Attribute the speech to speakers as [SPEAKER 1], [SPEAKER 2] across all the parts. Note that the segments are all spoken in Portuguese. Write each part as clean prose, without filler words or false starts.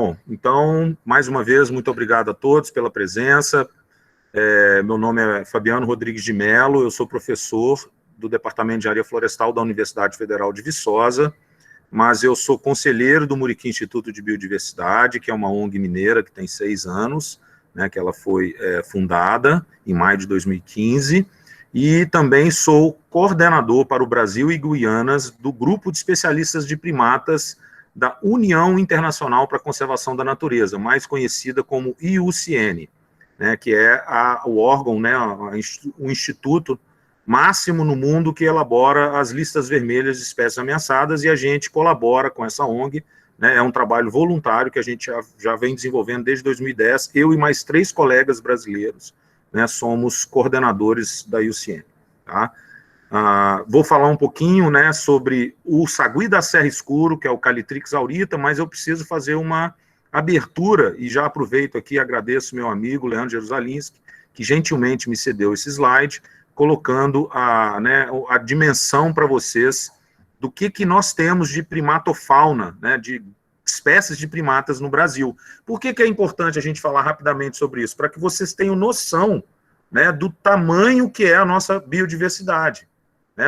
[SPEAKER 1] Bom, então, mais uma vez, muito obrigado a todos pela presença. Meu nome é Fabiano Rodrigues de Mello, eu sou professor do Departamento de Engenharia Florestal da Universidade Federal de Viçosa, mas eu sou conselheiro do Muriqui Instituto de Biodiversidade, que é uma ONG mineira que tem 6 anos, né, que ela foi fundada em maio de 2015, e também sou coordenador para o Brasil e Guianas do Grupo de Especialistas de Primatas da União Internacional para a Conservação da Natureza, mais conhecida como IUCN, né, que é o órgão, né, o instituto máximo no mundo que elabora as listas vermelhas de espécies ameaçadas, e a gente colabora com essa ONG, né, é um trabalho voluntário que a gente já vem desenvolvendo desde 2010, eu e mais 3 colegas brasileiros, né, somos coordenadores da IUCN, tá? Vou falar um pouquinho, né, sobre o sagui da serra escuro, que é o Calitrix aurita, mas eu preciso fazer uma abertura, e já aproveito aqui e agradeço meu amigo Leandro Jerusalinski, que gentilmente me cedeu esse slide, colocando a dimensão para vocês do que nós temos de primatofauna, né, de espécies de primatas no Brasil. Por que é importante a gente falar rapidamente sobre isso? Para que vocês tenham noção, né, do tamanho que é a nossa biodiversidade.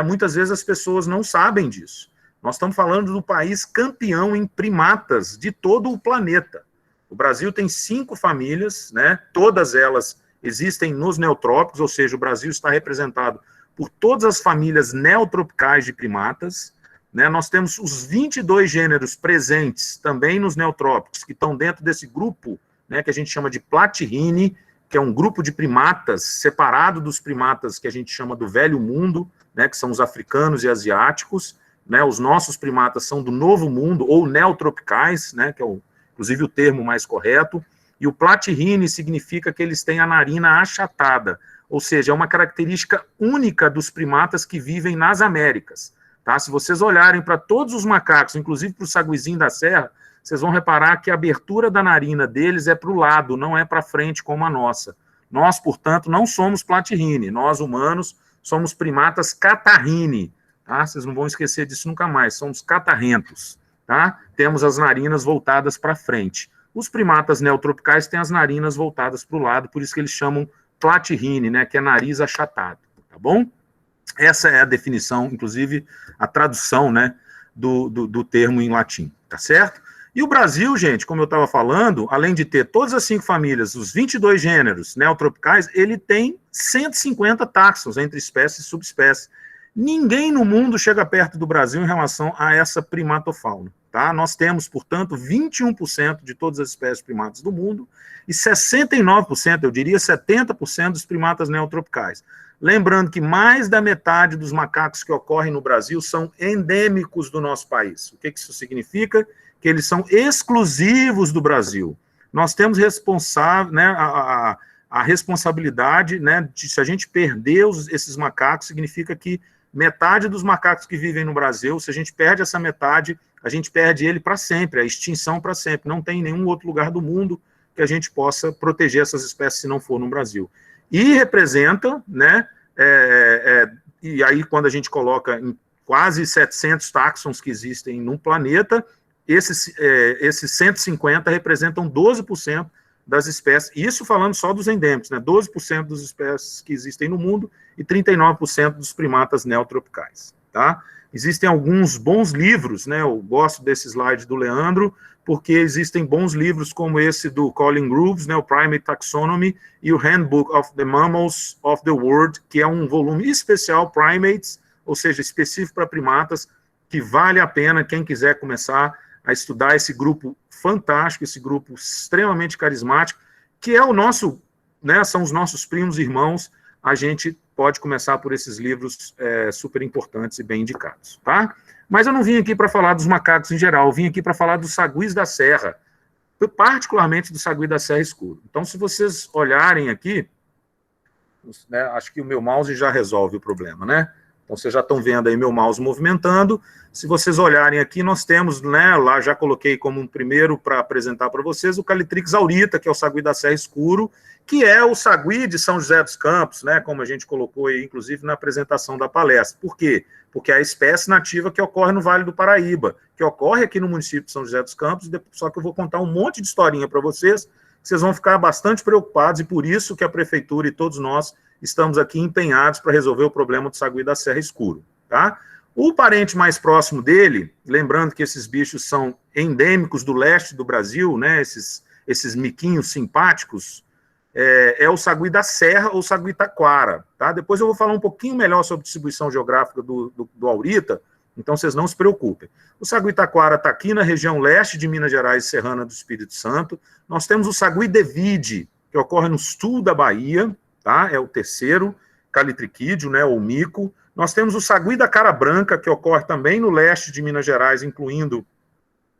[SPEAKER 1] Muitas vezes as pessoas não sabem disso. Nós estamos falando do país campeão em primatas de todo o planeta. O Brasil tem 5 famílias, né? Todas elas existem nos neotrópicos, ou seja, o Brasil está representado por todas as famílias neotropicais de primatas, né? Nós temos os 22 gêneros presentes também nos neotrópicos, que estão dentro desse grupo, né, que a gente chama de Platyrrhini, que é um grupo de primatas separado dos primatas que a gente chama do Velho Mundo, né, que são os africanos e asiáticos, né, os nossos primatas são do Novo Mundo, ou neotropicais, né, que é inclusive o termo mais correto, e o Platyrrhini significa que eles têm a narina achatada, ou seja, é uma característica única dos primatas que vivem nas Américas. Tá? Se vocês olharem para todos os macacos, inclusive para o saguizinho da serra, vocês vão reparar que a abertura da narina deles é para o lado, não é para frente como a nossa. Nós, portanto, não somos Platyrrhini, nós humanos somos primatas catarrhini, tá? Vocês não vão esquecer disso nunca mais, somos catarrentos, tá? Temos as narinas voltadas para frente. Os primatas neotropicais têm as narinas voltadas para o lado, por isso que eles chamam Platyrrhini, né, que é nariz achatado, tá bom? Essa é a definição, inclusive a tradução, né, do termo em latim, tá certo? E o Brasil, gente, como eu estava falando, além de ter todas as 5 famílias, os 22 gêneros neotropicais, ele tem 150 táxons entre espécies e subespécies. Ninguém no mundo chega perto do Brasil em relação a essa primatofauna. Tá? Nós temos, portanto, 21% de todas as espécies primatas do mundo e 69%, eu diria 70% dos primatas neotropicais. Lembrando que mais da metade dos macacos que ocorrem no Brasil são endêmicos do nosso país. O que isso significa? Que eles são exclusivos do Brasil. Nós temos né, a responsabilidade, né, de, se a gente perder esses macacos, significa que metade dos macacos que vivem no Brasil, se a gente perde essa metade, a gente perde ele para sempre, a extinção para sempre. Não tem nenhum outro lugar do mundo que a gente possa proteger essas espécies se não for no Brasil. E representa, né, e aí quando a gente coloca em quase 700 táxons que existem no planeta, esses 150 representam 12% das espécies, isso falando só dos endêmicos, né? 12% das espécies que existem no mundo e 39% dos primatas neotropicais, tá? Existem alguns bons livros, né? Eu gosto desse slide do Leandro, porque existem bons livros como esse do Colin Groves, né? O Primate Taxonomy, e o Handbook of the Mammals of the World, que é um volume especial, Primates, ou seja, específico para primatas, que vale a pena quem quiser começar a estudar esse grupo fantástico, esse grupo extremamente carismático, que é o nosso, né, são os nossos primos e irmãos. A gente pode começar por esses livros super importantes e bem indicados, tá? Mas eu não vim aqui para falar dos macacos em geral, eu vim aqui para falar dos saguis da serra, particularmente do sagui da serra escuro. Então, se vocês olharem aqui, né, acho que o meu mouse já resolve o problema, né? Então, vocês já estão vendo aí meu mouse movimentando. Se vocês olharem aqui, nós temos, né, lá já coloquei como um primeiro para apresentar para vocês o Calitrix aurita, que é o sagui da serra escuro, que é o sagui de São José dos Campos, né, como a gente colocou aí, inclusive, na apresentação da palestra. Por quê? Porque é a espécie nativa que ocorre no Vale do Paraíba, que ocorre aqui no município de São José dos Campos, só que eu vou contar um monte de historinha para vocês, que vocês vão ficar bastante preocupados, e por isso que a prefeitura e todos nós estamos aqui empenhados para resolver o problema do sagui da serra escuro, tá? O parente mais próximo dele, lembrando que esses bichos são endêmicos do leste do Brasil, né, esses miquinhos simpáticos, é o sagui da serra ou sagui taquara, tá? Depois eu vou falar um pouquinho melhor sobre distribuição geográfica do aurita, então vocês não se preocupem. O sagui taquara está aqui na região leste de Minas Gerais e Serrana do Espírito Santo. Nós temos o sagui devide, que ocorre no sul da Bahia, tá? É o terceiro calitriquídeo, né, ou mico. Nós temos o sagui da cara branca, que ocorre também no leste de Minas Gerais, incluindo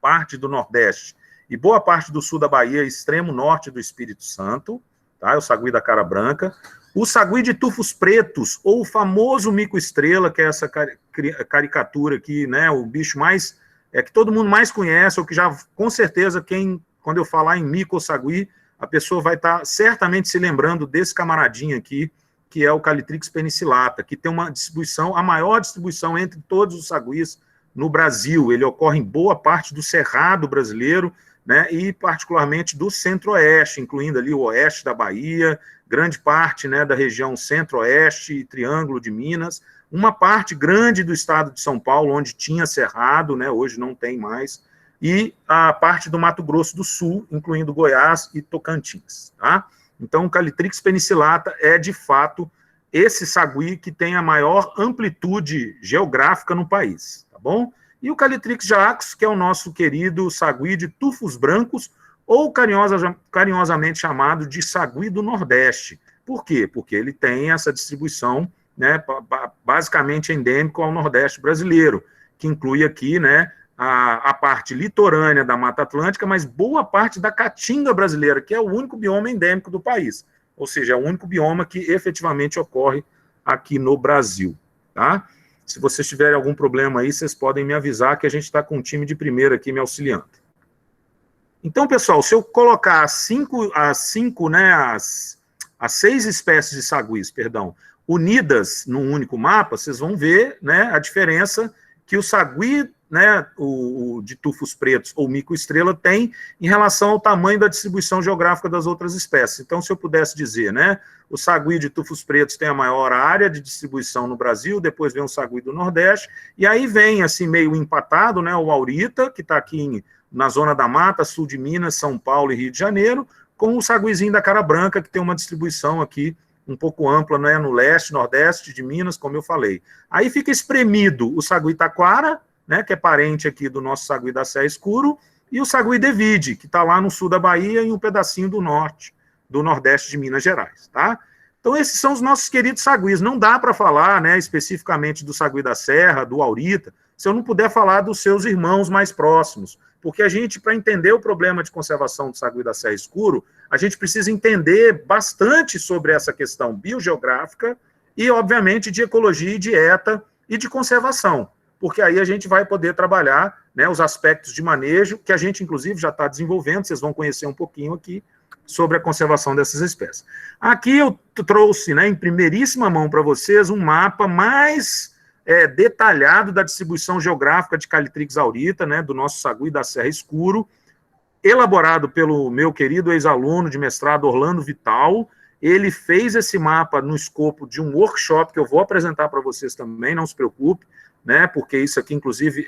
[SPEAKER 1] parte do Nordeste e boa parte do sul da Bahia, extremo norte do Espírito Santo, tá? É o sagui da cara branca. O sagui de tufos pretos, ou o famoso mico-estrela, que é essa caricatura aqui, né, o bicho mais, que todo mundo mais conhece, ou que já, com certeza, quando eu falar em mico ou sagui, a pessoa vai estar certamente se lembrando desse camaradinho aqui, que é o Calitrix penicillata, que tem uma distribuição, a maior distribuição entre todos os saguis no Brasil. Ele ocorre em boa parte do Cerrado brasileiro, né, e particularmente do centro-oeste, incluindo ali o oeste da Bahia, grande parte, né, da região centro-oeste e Triângulo de Minas, uma parte grande do estado de São Paulo, onde tinha cerrado, né, hoje não tem mais, e a parte do Mato Grosso do Sul, incluindo Goiás e Tocantins, tá? Então, o Calitrix penicillata é, de fato, esse sagui que tem a maior amplitude geográfica no país, tá bom? E o Calitrix jacus, que é o nosso querido sagui de tufos brancos, ou carinhosamente chamado de sagui do Nordeste. Por quê? Porque ele tem essa distribuição, né, basicamente endêmico ao Nordeste brasileiro, que inclui aqui, né, a parte litorânea da Mata Atlântica, mas boa parte da caatinga brasileira, que é o único bioma endêmico do país. Ou seja, é o único bioma que efetivamente ocorre aqui no Brasil, tá? Se vocês tiverem algum problema aí, vocês podem me avisar que a gente está com um time de primeira aqui me auxiliando. Então, pessoal, se eu colocar as seis espécies de saguis, perdão, unidas num único mapa, vocês vão ver, né, a diferença que o sagui, né, o de tufos pretos ou mico-estrela tem em relação ao tamanho da distribuição geográfica das outras espécies. Então, se eu pudesse dizer, né, o sagui de tufos pretos tem a maior área de distribuição no Brasil, depois vem o sagui do Nordeste, e aí vem, assim, meio empatado, né, o aurita, que está aqui na Zona da Mata, sul de Minas, São Paulo e Rio de Janeiro, com o saguizinho da cara branca, que tem uma distribuição aqui um pouco ampla, né, no leste, nordeste de Minas, como eu falei. Aí fica espremido o sagui taquara, né, que é parente aqui do nosso sagui da serra escuro, e o sagui devide, que está lá no sul da Bahia e um pedacinho do norte, do nordeste de Minas Gerais, tá? Então, esses são os nossos queridos saguis. Não dá para falar, né, especificamente do sagui da serra, do aurita, se eu não puder falar dos seus irmãos mais próximos, porque a gente, para entender o problema de conservação do sagui da serra escuro, a gente precisa entender bastante sobre essa questão biogeográfica e, obviamente, de ecologia e dieta e de conservação, porque aí a gente vai poder trabalhar, né, os aspectos de manejo, que a gente, inclusive, já está desenvolvendo, vocês vão conhecer um pouquinho aqui, sobre a conservação dessas espécies. Aqui eu trouxe, né, em primeiríssima mão para vocês um mapa mais detalhado da distribuição geográfica de Calitrix aurita, né, do nosso sagui da serra escuro, elaborado pelo meu querido ex-aluno de mestrado Orlando Vital. Ele fez esse mapa no escopo de um workshop que eu vou apresentar para vocês também, não se preocupe, né, porque isso aqui, inclusive,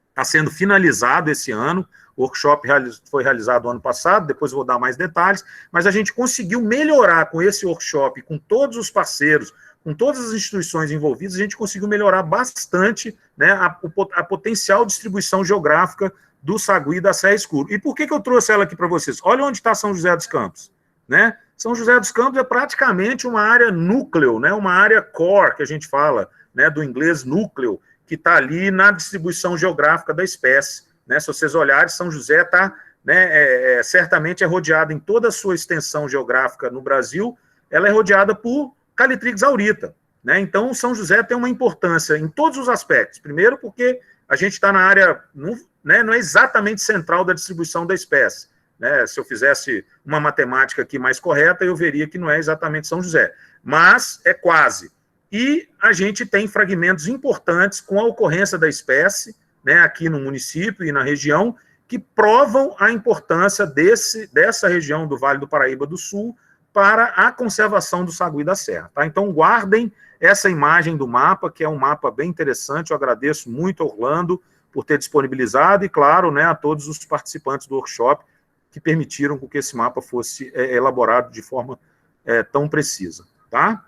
[SPEAKER 1] está sendo finalizado esse ano. O workshop foi realizado ano passado, depois eu vou dar mais detalhes, mas a gente conseguiu melhorar com esse workshop, com todos os parceiros, com todas as instituições envolvidas, a gente conseguiu melhorar bastante, né, a potencial distribuição geográfica do sagui da serra escuro. E por que eu trouxe ela aqui para vocês? Olha onde está São José dos Campos, né? São José dos Campos é praticamente uma área núcleo, né, uma área core, que a gente fala, né, do inglês núcleo, que está ali na distribuição geográfica da espécie, né? Se vocês olharem, São José está, né, certamente é rodeada em toda a sua extensão geográfica no Brasil, ela é rodeada por Calitrix aurita, né? Então, São José tem uma importância em todos os aspectos. Primeiro, porque a gente está na área, não é exatamente central da distribuição da espécie, né? Se eu fizesse uma matemática aqui mais correta, eu veria que não é exatamente São José, mas é quase. E a gente tem fragmentos importantes com a ocorrência da espécie, né, aqui no município e na região, que provam a importância dessa região do Vale do Paraíba do Sul para a conservação do sagui da serra. Tá? Então, guardem essa imagem do mapa, que é um mapa bem interessante. Eu agradeço muito ao Orlando por ter disponibilizado e, claro, né, a todos os participantes do workshop que permitiram que esse mapa fosse elaborado de forma tão precisa. Tá?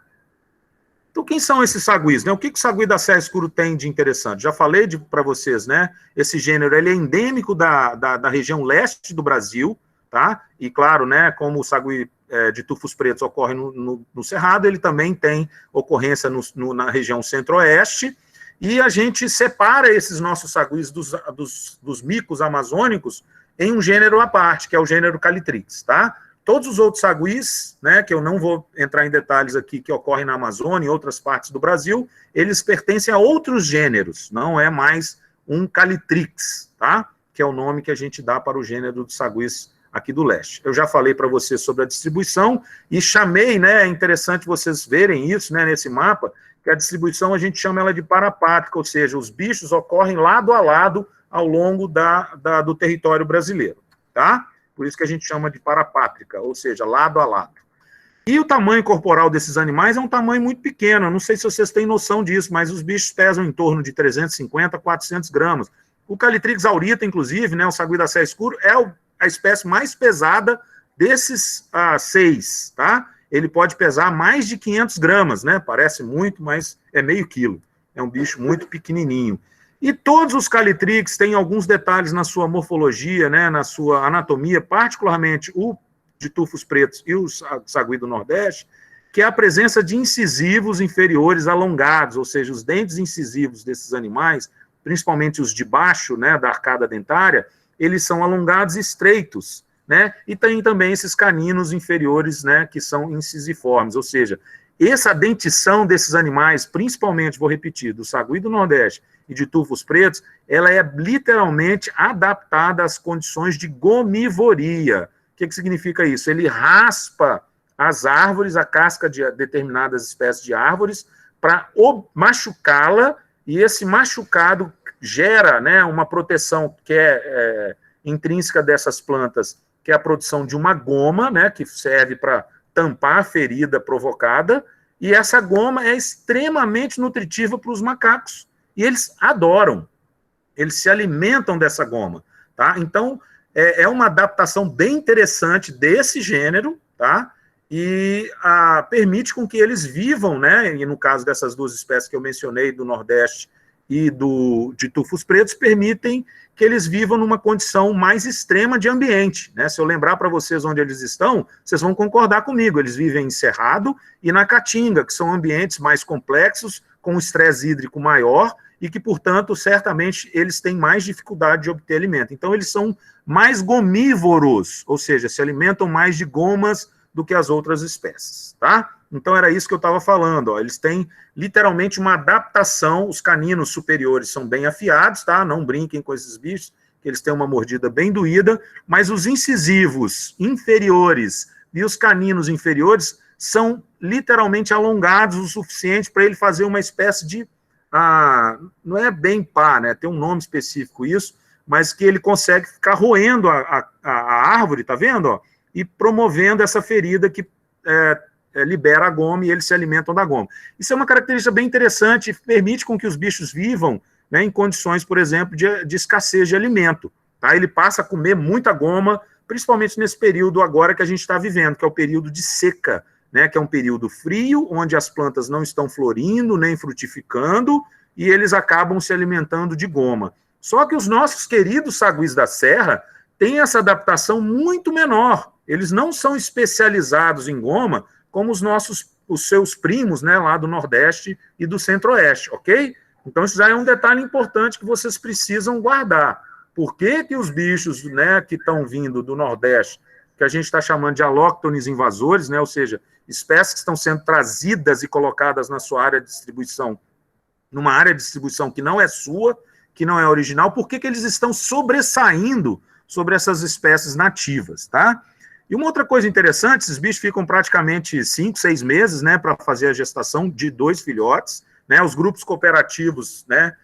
[SPEAKER 1] Então, quem são esses saguis? Né? O que o sagui da serra escuro tem de interessante? Já falei para vocês, né? Esse gênero ele é endêmico da região leste do Brasil, tá? E, claro, né, como o sagui de tufos pretos ocorre no Cerrado, ele também tem ocorrência na região centro-oeste, e a gente separa esses nossos saguis dos micos amazônicos em um gênero à parte, que é o gênero Calitrix, tá? Todos os outros saguis, né, que eu não vou entrar em detalhes aqui, que ocorrem na Amazônia e outras partes do Brasil, eles pertencem a outros gêneros, não é mais um Calitrix, tá? Que é o nome que a gente dá para o gênero dos saguis aqui do leste. Eu já falei para vocês sobre a distribuição e chamei, né, é interessante vocês verem isso, né, nesse mapa, que a distribuição a gente chama ela de parapátrica, ou seja, os bichos ocorrem lado a lado ao longo do território brasileiro, tá? Por isso que a gente chama de parapátrica, ou seja, lado a lado. E o tamanho corporal desses animais é um tamanho muito pequeno, eu não sei se vocês têm noção disso, mas os bichos pesam em torno de 350 a 400 gramas. O Calitrix aurita, inclusive, né, o sagui da serra escuro, é a espécie mais pesada desses 6, tá? Ele pode pesar mais de 500 gramas, né? Parece muito, mas é meio quilo. É um bicho muito pequenininho. E todos os Calitrix têm alguns detalhes na sua morfologia, né, na sua anatomia, particularmente o de tufos pretos e o sagui do Nordeste, que é a presença de incisivos inferiores alongados, ou seja, os dentes incisivos desses animais, principalmente os de baixo, né, da arcada dentária, eles são alongados e estreitos, né, e tem também esses caninos inferiores, né, que são incisiformes, ou seja, essa dentição desses animais, principalmente, vou repetir, do sagui do Nordeste e de tufos pretos, ela é literalmente adaptada às condições de gomivoria. O que significa isso? Ele raspa as árvores, a casca de determinadas espécies de árvores, para machucá-la, e esse machucado gera, né, uma proteção que é intrínseca dessas plantas, que é a produção de uma goma, né, que serve para tampar a ferida provocada, e essa goma é extremamente nutritiva para os macacos, e eles adoram, eles se alimentam dessa goma, tá? Então, é uma adaptação bem interessante desse gênero, tá? E permite com que eles vivam, né, e no caso dessas duas espécies que eu mencionei, do Nordeste e de tufos pretos, permitem que eles vivam numa condição mais extrema de ambiente, né? Se eu lembrar para vocês onde eles estão, vocês vão concordar comigo, eles vivem em Cerrado e na Caatinga, que são ambientes mais complexos, com um estresse hídrico maior, e que, portanto, certamente, eles têm mais dificuldade de obter alimento. Então, eles são mais gomívoros, ou seja, se alimentam mais de gomas do que as outras espécies, tá? Então, era isso que eu estava falando, ó. Eles têm, literalmente, uma adaptação, os caninos superiores são bem afiados, tá? Não brinquem com esses bichos, que eles têm uma mordida bem doída, mas os incisivos inferiores e os caninos inferiores são literalmente alongados o suficiente para ele fazer uma espécie de não é bem pá, né? Tem um nome específico isso, mas que ele consegue ficar roendo a árvore, tá vendo? Ó? E promovendo essa ferida que libera a goma e eles se alimentam da goma. Isso é uma característica bem interessante e permite com que os bichos vivam, né, em condições, por exemplo, de escassez de alimento. Tá? Ele passa a comer muita goma, principalmente nesse período agora que a gente está vivendo, que é o período de seca, né, que é um período frio, onde as plantas não estão florindo, nem frutificando, e eles acabam se alimentando de goma. Só que os nossos queridos saguis da serra têm essa adaptação muito menor. Eles não são especializados em goma como os seus primos, né, lá do Nordeste e do Centro-Oeste, ok? Então, isso já é um detalhe importante que vocês precisam guardar. Por que os bichos, né, que estão vindo do Nordeste que a gente está chamando de alóctones invasores, né, ou seja, espécies que estão sendo trazidas e colocadas na sua área de distribuição, numa área de distribuição que não é sua, que não é original, por que eles estão sobressaindo sobre essas espécies nativas, tá? E uma outra coisa interessante, esses bichos ficam praticamente 5, 6 meses, né, para fazer a gestação de 2 filhotes, né, os grupos cooperativos, né,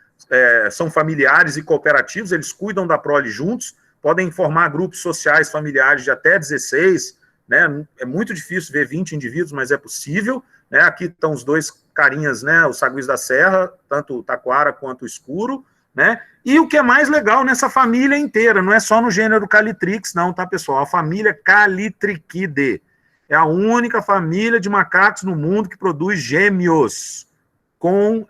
[SPEAKER 1] são familiares e cooperativos, eles cuidam da prole juntos, podem formar grupos sociais familiares de até 16, né, é muito difícil ver 20 indivíduos, mas é possível, né, aqui estão os 2 carinhas, né, os saguis da serra, tanto o taquara quanto o escuro, né, e o que é mais legal nessa família inteira, não é só no gênero Calitrix, não, tá, pessoal? A família Calitrichidae é a única família de macacos no mundo que produz gêmeos como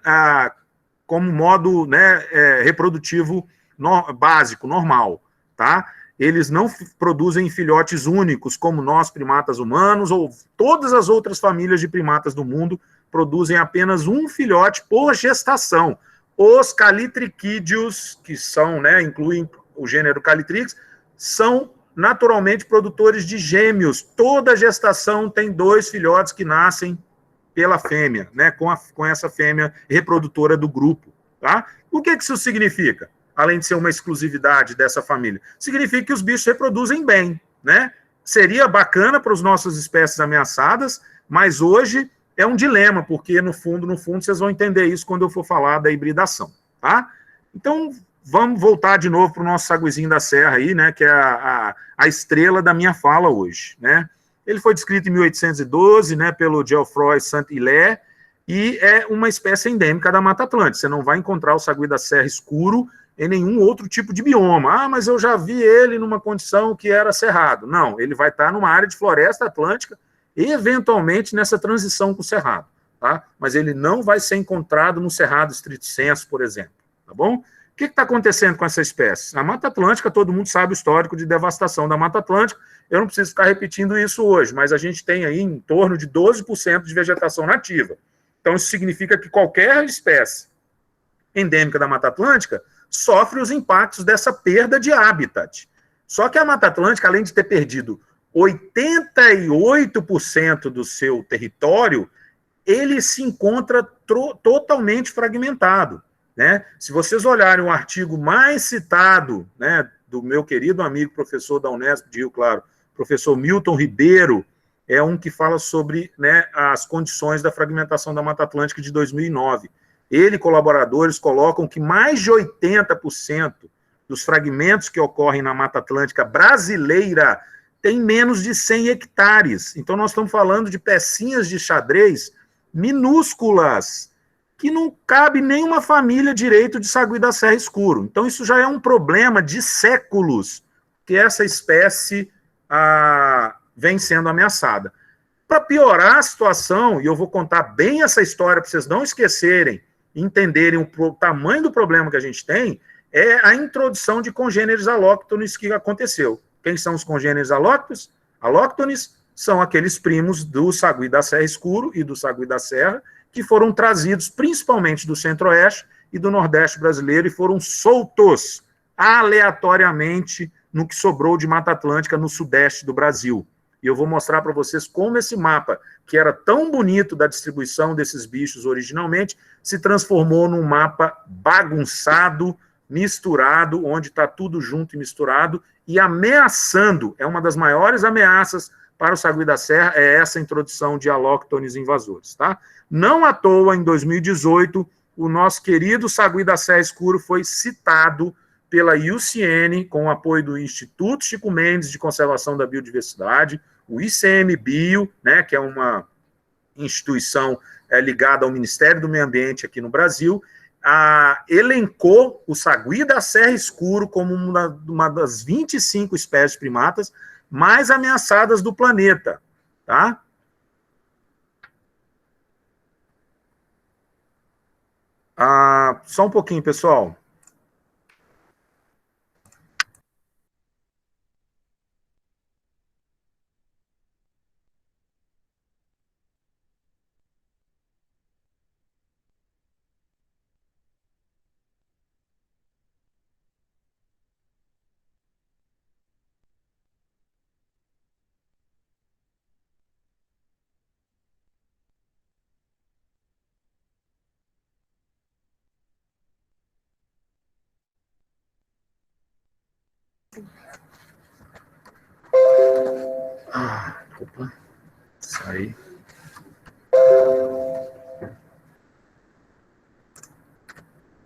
[SPEAKER 1] modo, né, reprodutivo básico, normal, tá? Eles não produzem filhotes únicos, como nós, primatas humanos, ou todas as outras famílias de primatas do mundo produzem apenas um filhote por gestação. Os calitriquídeos, que são, né, incluem o gênero Calitrix, são naturalmente produtores de gêmeos. Toda gestação tem 2 filhotes que nascem pela fêmea, né, com essa fêmea reprodutora do grupo. Tá? O que isso significa? Além de ser uma exclusividade dessa família, significa que os bichos reproduzem bem, né? Seria bacana para as nossas espécies ameaçadas, mas hoje é um dilema, porque no fundo, vocês vão entender isso quando eu for falar da hibridação, tá? Então, vamos voltar de novo para o nosso saguizinho da serra aí, né, que é a estrela da minha fala hoje, né? Ele foi descrito em 1812, né, pelo Geoffroy Saint-Hilaire, e é uma espécie endêmica da Mata Atlântica. Você não vai encontrar o sagui da serra escuro em nenhum outro tipo de bioma. Ah, mas eu já vi ele numa condição que era cerrado. Não, ele vai estar numa área de floresta atlântica, eventualmente nessa transição com o cerrado, tá? Mas ele não vai ser encontrado no cerrado estrito sensu, por exemplo, tá bom? O que está acontecendo com essa espécie? A Mata Atlântica, todo mundo sabe o histórico de devastação da Mata Atlântica, eu não preciso ficar repetindo isso hoje, mas a gente tem aí em torno de 12% de vegetação nativa. Então, isso significa que qualquer espécie endêmica da Mata Atlântica sofre os impactos dessa perda de habitat. Só que a Mata Atlântica, além de ter perdido 88% do seu território, ele se encontra totalmente fragmentado, né? Se vocês olharem o artigo mais citado, né, do meu querido amigo professor da Unesp de Rio Claro, professor Milton Ribeiro, é um que fala sobre, né, as condições da fragmentação da Mata Atlântica de 2009. Ele e colaboradores colocam que mais de 80% dos fragmentos que ocorrem na Mata Atlântica brasileira tem menos de 100 hectares. Então, nós estamos falando de pecinhas de xadrez minúsculas, que não cabe nenhuma família direito de sagui da serra escuro. Então, isso já é um problema de séculos que essa espécie vem sendo ameaçada. Para piorar a situação, e eu vou contar bem essa história para vocês não esquecerem, entenderem o tamanho do problema que a gente tem, é a introdução de congêneres alóctones que aconteceu. Quem são os congêneres alóctones? Alóctones são aqueles primos do sagui da serra escuro e do sagui da serra, que foram trazidos principalmente do centro-oeste e do nordeste brasileiro e foram soltos aleatoriamente no que sobrou de Mata Atlântica no sudeste do Brasil. E eu vou mostrar para vocês como esse mapa, que era tão bonito da distribuição desses bichos originalmente, se transformou num mapa bagunçado, misturado, onde está tudo junto e misturado, e ameaçando, é uma das maiores ameaças para o sagui da serra, é essa introdução de alóctones invasores, tá? Não à toa, em 2018, o nosso querido sagui da serra escuro foi citado pela IUCN, com o apoio do Instituto Chico Mendes de Conservação da Biodiversidade, o ICMBio, né, que é uma instituição ligada ao Ministério do Meio Ambiente aqui no Brasil, elencou o sagui da serra escuro como uma das 25 espécies primatas mais ameaçadas do planeta, tá? Só um pouquinho, pessoal. Opa, saí.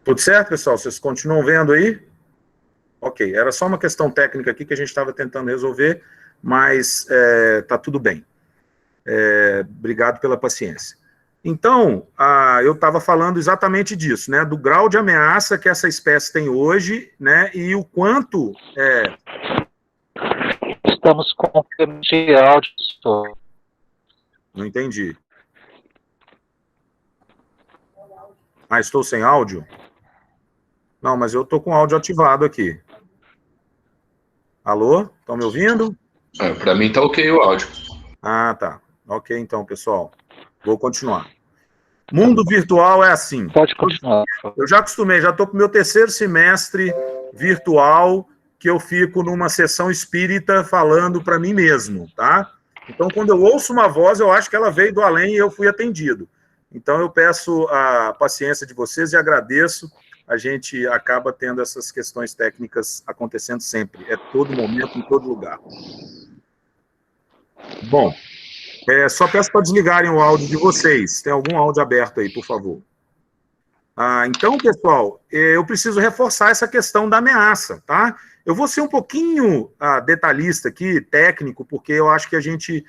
[SPEAKER 1] Tudo certo, pessoal? Vocês continuam vendo aí? Ok, era só uma questão técnica aqui que a gente estava tentando resolver, mas tá tudo bem. Obrigado pela paciência. Então, eu estava falando exatamente disso, né? Do grau de ameaça que essa espécie tem hoje, né? E o quanto...
[SPEAKER 2] Estamos com problema de áudio, professor.
[SPEAKER 1] Não entendi. Estou sem áudio? Não, mas eu estou com o áudio ativado aqui. Alô? Estão me ouvindo?
[SPEAKER 3] Para mim tá ok o áudio.
[SPEAKER 1] Tá. Ok, então, pessoal. Vou continuar. Mundo virtual é assim.
[SPEAKER 2] Pode continuar.
[SPEAKER 1] Eu já acostumei, já estou com o meu 3º semestre virtual, que eu fico numa sessão espírita falando para mim mesmo, tá? Então, quando eu ouço uma voz, eu acho que ela veio do além e eu fui atendido. Então, eu peço a paciência de vocês e agradeço. A gente acaba tendo essas questões técnicas acontecendo sempre. É todo momento, em todo lugar. Bom, só peço para desligarem o áudio de vocês. Tem algum áudio aberto aí, por favor? Então, pessoal, eu preciso reforçar essa questão da ameaça, tá? Eu vou ser um pouquinho detalhista aqui, técnico, porque eu acho que a gente...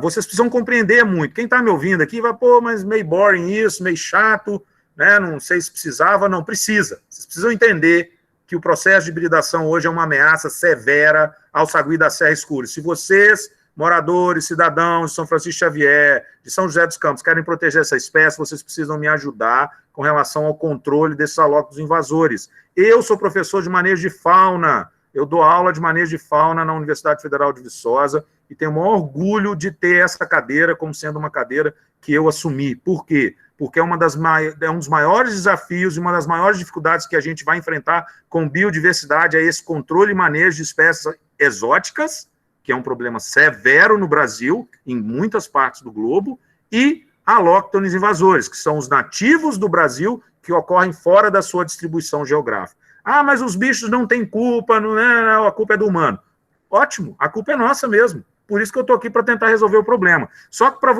[SPEAKER 1] vocês precisam compreender muito. Quem está me ouvindo aqui vai, mas meio boring isso, meio chato, né? Não sei se precisava, não precisa. Vocês precisam entender que o processo de hibridação hoje é uma ameaça severa ao sagui da Serra Escura. Se vocês, moradores, cidadãos de São Francisco Xavier, de São José dos Campos, querem proteger essa espécie, vocês precisam me ajudar com relação ao controle desses alóctones invasores. Eu sou professor de manejo de fauna, eu dou aula de manejo de fauna na Universidade Federal de Viçosa e tenho o maior orgulho de ter essa cadeira como sendo uma cadeira que eu assumi. Por quê? Porque é um dos maiores desafios e uma das maiores dificuldades que a gente vai enfrentar com biodiversidade é esse controle e manejo de espécies exóticas, que é um problema severo no Brasil, em muitas partes do globo, e alóctones invasores, que são os nativos do Brasil que ocorrem fora da sua distribuição geográfica. Mas os bichos não têm culpa, não, a culpa é do humano. Ótimo, a culpa é nossa mesmo. Por isso que eu estou aqui para tentar resolver o problema. Só que para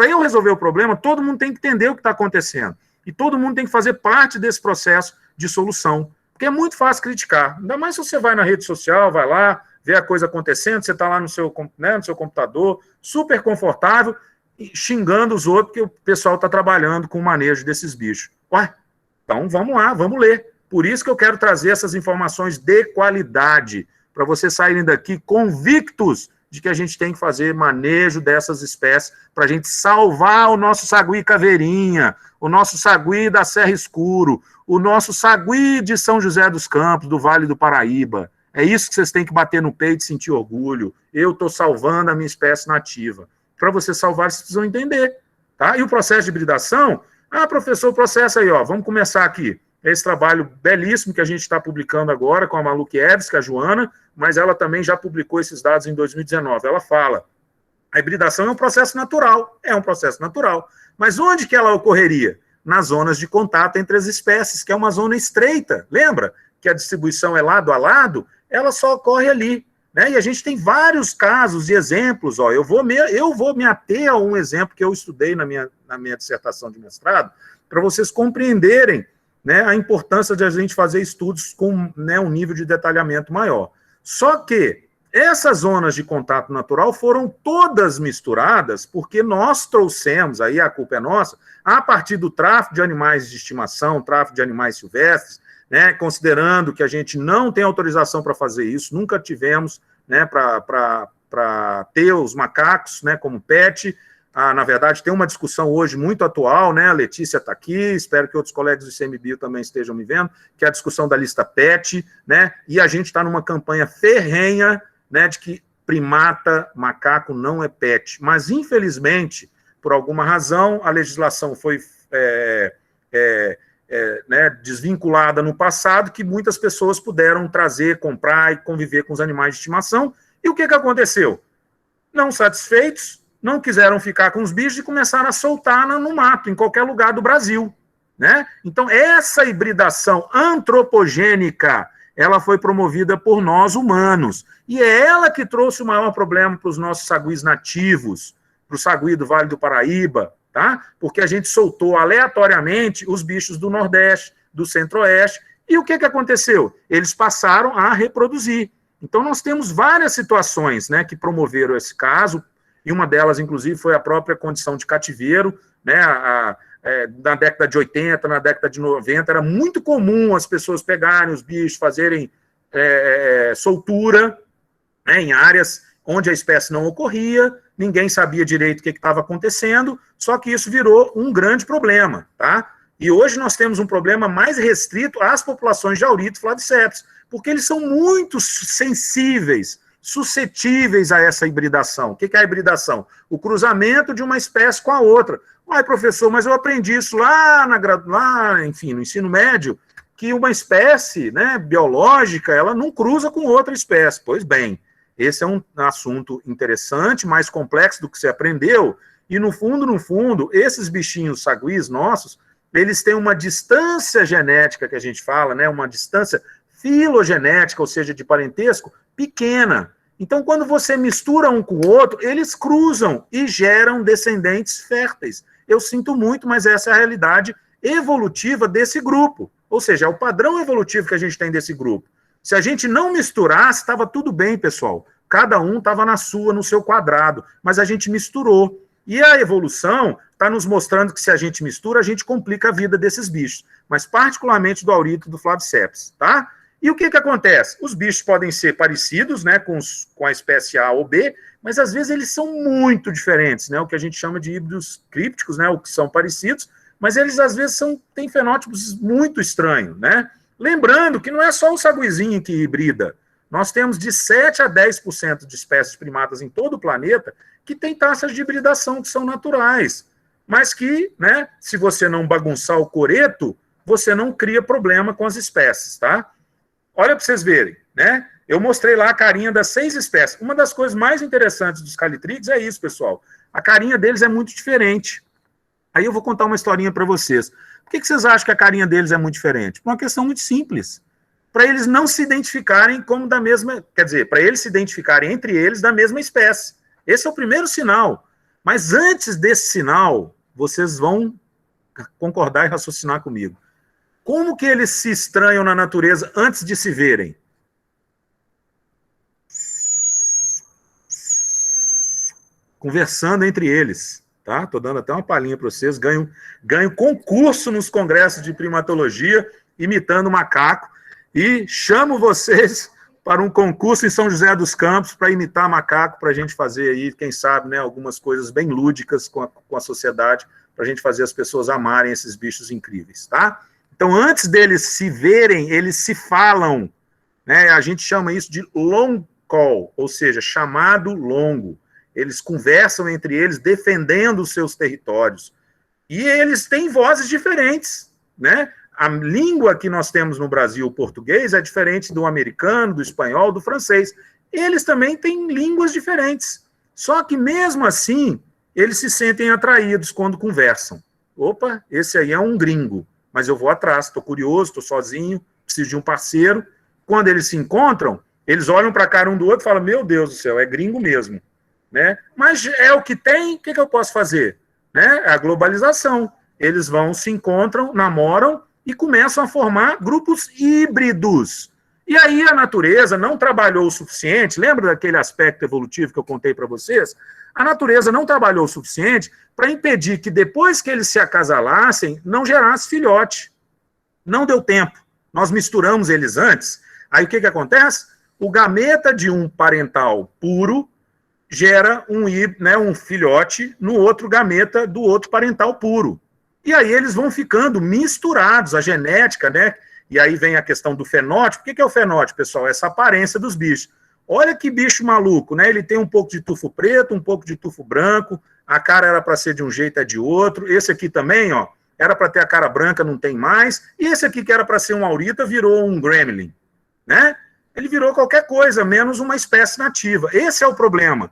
[SPEAKER 1] eu resolver o problema, todo mundo tem que entender o que está acontecendo. E todo mundo tem que fazer parte desse processo de solução. Porque é muito fácil criticar. Ainda mais se você vai na rede social, vai lá, vê a coisa acontecendo, você está lá no seu computador, super confortável, xingando os outros, porque o pessoal está trabalhando com o manejo desses bichos. Então vamos lá, vamos ler. Por isso que eu quero trazer essas informações de qualidade, para vocês saírem daqui convictos de que a gente tem que fazer manejo dessas espécies para a gente salvar o nosso sagui caveirinha, o nosso sagui da Serra Escuro, o nosso sagui de São José dos Campos, do Vale do Paraíba. É isso que vocês têm que bater no peito e sentir orgulho. Eu estou salvando a minha espécie nativa. Para você salvar, vocês precisam entender. Tá? E o processo de hibridação? Professor, o processo aí, vamos começar aqui. Esse trabalho belíssimo que a gente está publicando agora com a Malukiewicz, a Joana, mas ela também já publicou esses dados em 2019. Ela fala, a hibridação é um processo natural, mas onde que ela ocorreria? Nas zonas de contato entre as espécies, que é uma zona estreita, lembra? Que a distribuição é lado a lado, ela só ocorre ali, né? E a gente tem vários casos e exemplos, eu vou me ater a um exemplo que eu estudei na minha dissertação de mestrado, para vocês compreenderem, né, a importância de a gente fazer estudos com, né, um nível de detalhamento maior. Só que essas zonas de contato natural foram todas misturadas porque nós trouxemos, aí a culpa é nossa, a partir do tráfico de animais de estimação, tráfico de animais silvestres, né, considerando que a gente não tem autorização para fazer isso, nunca tivemos, né, para ter os macacos, né, como pet. Na verdade, tem uma discussão hoje muito atual, né? A Letícia está aqui, espero que outros colegas do ICMBio também estejam me vendo, que é a discussão da lista PET, né? E a gente está numa campanha ferrenha, né, de que primata, macaco não é PET. Mas, infelizmente, por alguma razão, a legislação foi né, desvinculada no passado, que muitas pessoas puderam trazer, comprar e conviver com os animais de estimação. E o que aconteceu? Não satisfeitos, não quiseram ficar com os bichos e começaram a soltar no mato, em qualquer lugar do Brasil, né? Então, essa hibridação antropogênica, ela foi promovida por nós, humanos. E é ela que trouxe o maior problema para os nossos saguis nativos, para o sagui do Vale do Paraíba, tá? Porque a gente soltou aleatoriamente os bichos do Nordeste, do Centro-Oeste, e o que aconteceu? Eles passaram a reproduzir. Então, nós temos várias situações, né, que promoveram esse caso, e uma delas, inclusive, foi a própria condição de cativeiro, né, na década de 80, na década de 90, era muito comum as pessoas pegarem os bichos, fazerem soltura, né, em áreas onde a espécie não ocorria, ninguém sabia direito o que estava acontecendo, só que isso virou um grande problema, tá? E hoje nós temos um problema mais restrito às populações de Aurito flaviceps, porque eles são muito sensíveis, suscetíveis a essa hibridação. O que é a hibridação? O cruzamento de uma espécie com a outra. Ai, professor, mas eu aprendi isso lá, enfim, no ensino médio, que uma espécie, né, biológica, ela não cruza com outra espécie. Pois bem, esse é um assunto interessante, mais complexo do que você aprendeu, e no fundo, esses bichinhos saguis nossos, eles têm uma distância genética, que a gente fala, né, uma distância filogenética, ou seja, de parentesco, pequena. Então, quando você mistura um com o outro, eles cruzam e geram descendentes férteis. Eu sinto muito, mas essa é a realidade evolutiva desse grupo. Ou seja, é o padrão evolutivo que a gente tem desse grupo. Se a gente não misturasse, estava tudo bem, pessoal. Cada um estava no seu quadrado, mas a gente misturou. E a evolução está nos mostrando que se a gente mistura, a gente complica a vida desses bichos, mas particularmente do Aurito e do Flaviceps, tá? E o que acontece? Os bichos podem ser parecidos, né, com a espécie A ou B, mas às vezes eles são muito diferentes, né, o que a gente chama de híbridos crípticos, né, o que são parecidos, mas eles às vezes têm fenótipos muito estranhos, né? Lembrando que não é só o saguizinho que hibrida. Nós temos de 7 a 10% de espécies primatas em todo o planeta que têm taxas de hibridação que são naturais, mas que, né, se você não bagunçar o coreto, você não cria problema com as espécies, tá? Olha para vocês verem, né? Eu mostrei lá a carinha das 6 espécies. Uma das coisas mais interessantes dos calitrídeos é isso, pessoal. A carinha deles é muito diferente. Aí eu vou contar uma historinha para vocês. Por que vocês acham que a carinha deles é muito diferente? Por uma questão muito simples. Para eles não se identificarem como da mesma... Quer dizer, para eles se identificarem entre eles da mesma espécie. Esse é o primeiro sinal. Mas antes desse sinal, vocês vão concordar e raciocinar comigo. Como que eles se estranham na natureza antes de se verem? Conversando entre eles, tá? Estou dando até uma palhinha para vocês. Ganho concurso nos congressos de primatologia, imitando macaco, e chamo vocês para um concurso em São José dos Campos para imitar macaco, para a gente fazer aí, quem sabe, né, algumas coisas bem lúdicas com a sociedade, para a gente fazer as pessoas amarem esses bichos incríveis, tá? Então, antes deles se verem, eles se falam, né? A gente chama isso de long call, ou seja, chamado longo. Eles conversam entre eles, defendendo os seus territórios. E eles têm vozes diferentes, né? A língua que nós temos no Brasil, o português, é diferente do americano, do espanhol, do francês. Eles também têm línguas diferentes. Só que, mesmo assim, eles se sentem atraídos quando conversam. Opa, esse aí é um gringo. Mas eu vou atrás, estou curioso, estou sozinho, preciso de um parceiro. Quando eles se encontram, eles olham para a cara um do outro e falam, meu Deus do céu, é gringo mesmo. Né? Mas é o que tem, o que eu posso fazer? Né? É a globalização. Eles vão, se encontram, namoram e começam a formar grupos híbridos. E aí a natureza não trabalhou o suficiente, lembra daquele aspecto evolutivo que eu contei para vocês? A natureza não trabalhou o suficiente para impedir que depois que eles se acasalassem, não gerasse filhote. Não deu tempo. Nós misturamos eles antes. Aí o que acontece? O gameta de um parental puro gera um filhote no outro gameta do outro parental puro. E aí eles vão ficando misturados, a genética, né? E aí vem a questão do fenótipo. O que é o fenótipo, pessoal? Essa aparência dos bichos. Olha que bicho maluco, né? Ele tem um pouco de tufo preto, um pouco de tufo branco, a cara era para ser de um jeito, é de outro. Esse aqui também, ó, era para ter a cara branca, não tem mais. E esse aqui, que era para ser um aurita, virou um gremlin, né? Ele virou qualquer coisa, menos uma espécie nativa. Esse é o problema.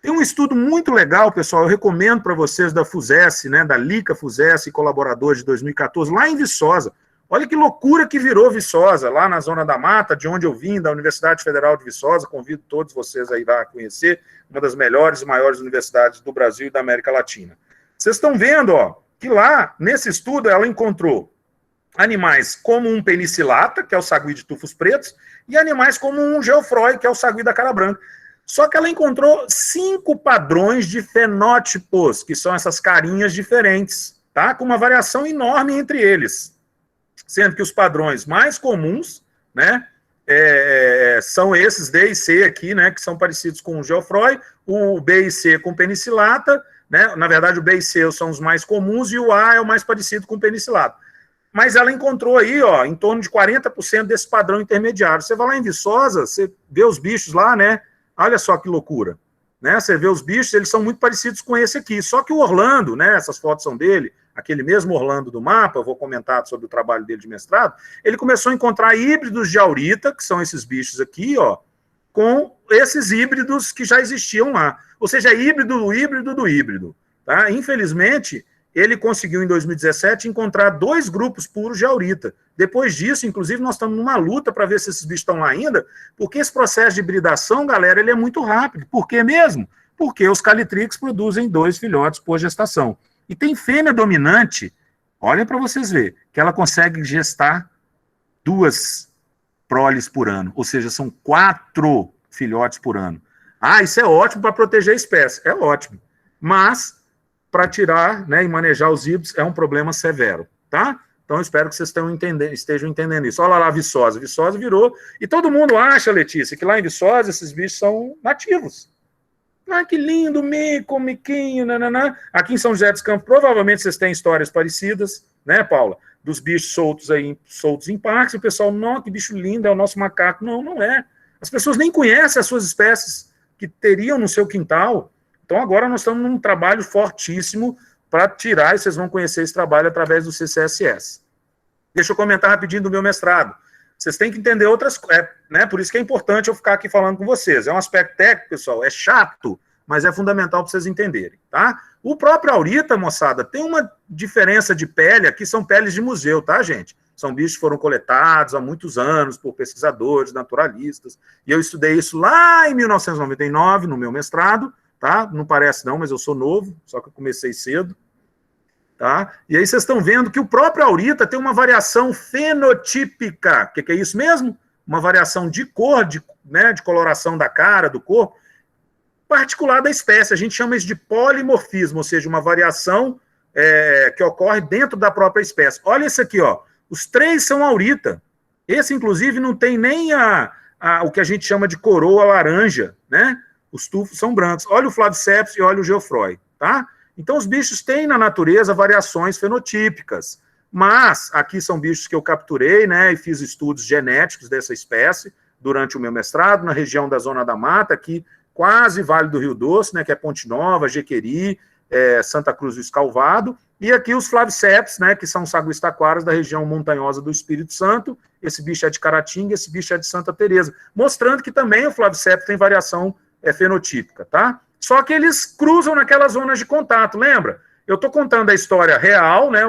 [SPEAKER 1] Tem um estudo muito legal, pessoal, eu recomendo para vocês da FUSESC, né, da Lica FUSESC, colaborador de 2014, lá em Viçosa. Olha que loucura que virou Viçosa, lá na Zona da Mata, de onde eu vim, da Universidade Federal de Viçosa. Convido todos vocês a ir lá conhecer, uma das melhores e maiores universidades do Brasil e da América Latina. Vocês estão vendo, ó, que lá, nesse estudo, ela encontrou animais como um penicilata, que é o sagui de tufos pretos, e animais como um geofroy, que é o sagui da cara branca. Só que ela encontrou 5 padrões de fenótipos, que são essas carinhas diferentes, tá? Com uma variação enorme entre eles. Sendo que os padrões mais comuns, né, são esses D e C aqui, né, que são parecidos com o geofroy, o B e C com penicilata, né, na verdade o B e C são os mais comuns e o A é o mais parecido com o penicilata. Mas ela encontrou aí, ó, em torno de 40% desse padrão intermediário. Você vai lá em Viçosa, você vê os bichos lá, né, olha só que loucura, né, você vê os bichos, eles são muito parecidos com esse aqui, só que o Orlando, né, essas fotos são dele, aquele mesmo Orlando do mapa, eu vou comentar sobre o trabalho dele de mestrado, ele começou a encontrar híbridos de aurita, que são esses bichos aqui, ó, com esses híbridos que já existiam lá. Ou seja, híbrido do híbrido do híbrido. Tá? Infelizmente, ele conseguiu, em 2017, encontrar 2 grupos puros de aurita. Depois disso, inclusive, nós estamos numa luta para ver se esses bichos estão lá ainda, porque esse processo de hibridação, galera, ele é muito rápido. Por quê mesmo? Porque os calitrix produzem 2 filhotes por gestação. E tem fêmea dominante, olhem para vocês verem, que ela consegue gestar 2 proles por ano, ou seja, são 4 filhotes por ano. Ah, isso é ótimo para proteger a espécie, é ótimo, mas para tirar, né, e manejar os híbridos é um problema severo, tá? Então eu espero que vocês estejam entendendo isso. Olha lá, Viçosa virou, e todo mundo acha, Letícia, que lá em Viçosa esses bichos são nativos. Ah, que lindo, miquinho, nananá. Aqui em São José dos Campos, provavelmente vocês têm histórias parecidas, né, Paula? Dos bichos soltos aí, soltos em parques, e o pessoal, não, que bicho lindo, é o nosso macaco. Não, não é. As pessoas nem conhecem as suas espécies que teriam no seu quintal. Então agora nós estamos num trabalho fortíssimo para tirar, e vocês vão conhecer esse trabalho através do CCSS. Deixa eu comentar rapidinho do meu mestrado. Vocês têm que entender outras coisas, né? Por isso que é importante eu ficar aqui falando com vocês. É um aspecto técnico, pessoal, é chato, mas é fundamental para vocês entenderem, tá? O próprio aurita, moçada, tem uma diferença de pele, aqui são peles de museu, tá, gente? São bichos que foram coletados há muitos anos por pesquisadores, naturalistas, e eu estudei isso lá em 1999, no meu mestrado, tá? Não parece não, mas eu sou novo, só que eu comecei cedo. Tá? E aí vocês estão vendo que o próprio aurita tem uma variação fenotípica. O que é isso mesmo? Uma variação de cor, né, de coloração da cara, do corpo, particular da espécie. A gente chama isso de polimorfismo, ou seja, uma variação que ocorre dentro da própria espécie. Olha esse aqui, ó. Os 3 são aurita. Esse, inclusive, não tem nem o que a gente chama de coroa laranja, né? Os tufos são brancos. Olha o Flaviceps e olha o geofroy, tá? Então, os bichos têm na natureza variações fenotípicas, mas aqui são bichos que eu capturei, né, e fiz estudos genéticos dessa espécie durante o meu mestrado, na região da Zona da Mata, aqui quase Vale do Rio Doce, né, que é Ponte Nova, Jequeri, Santa Cruz do Escalvado, e aqui os Flaviceps, né, que são saguis taquaras da região montanhosa do Espírito Santo. Esse bicho é de Caratinga, esse bicho é de Santa Teresa, mostrando que também o Flaviceps tem variação fenotípica, tá? Só que eles cruzam naquelas zonas de contato, lembra? Eu estou contando a história real, né,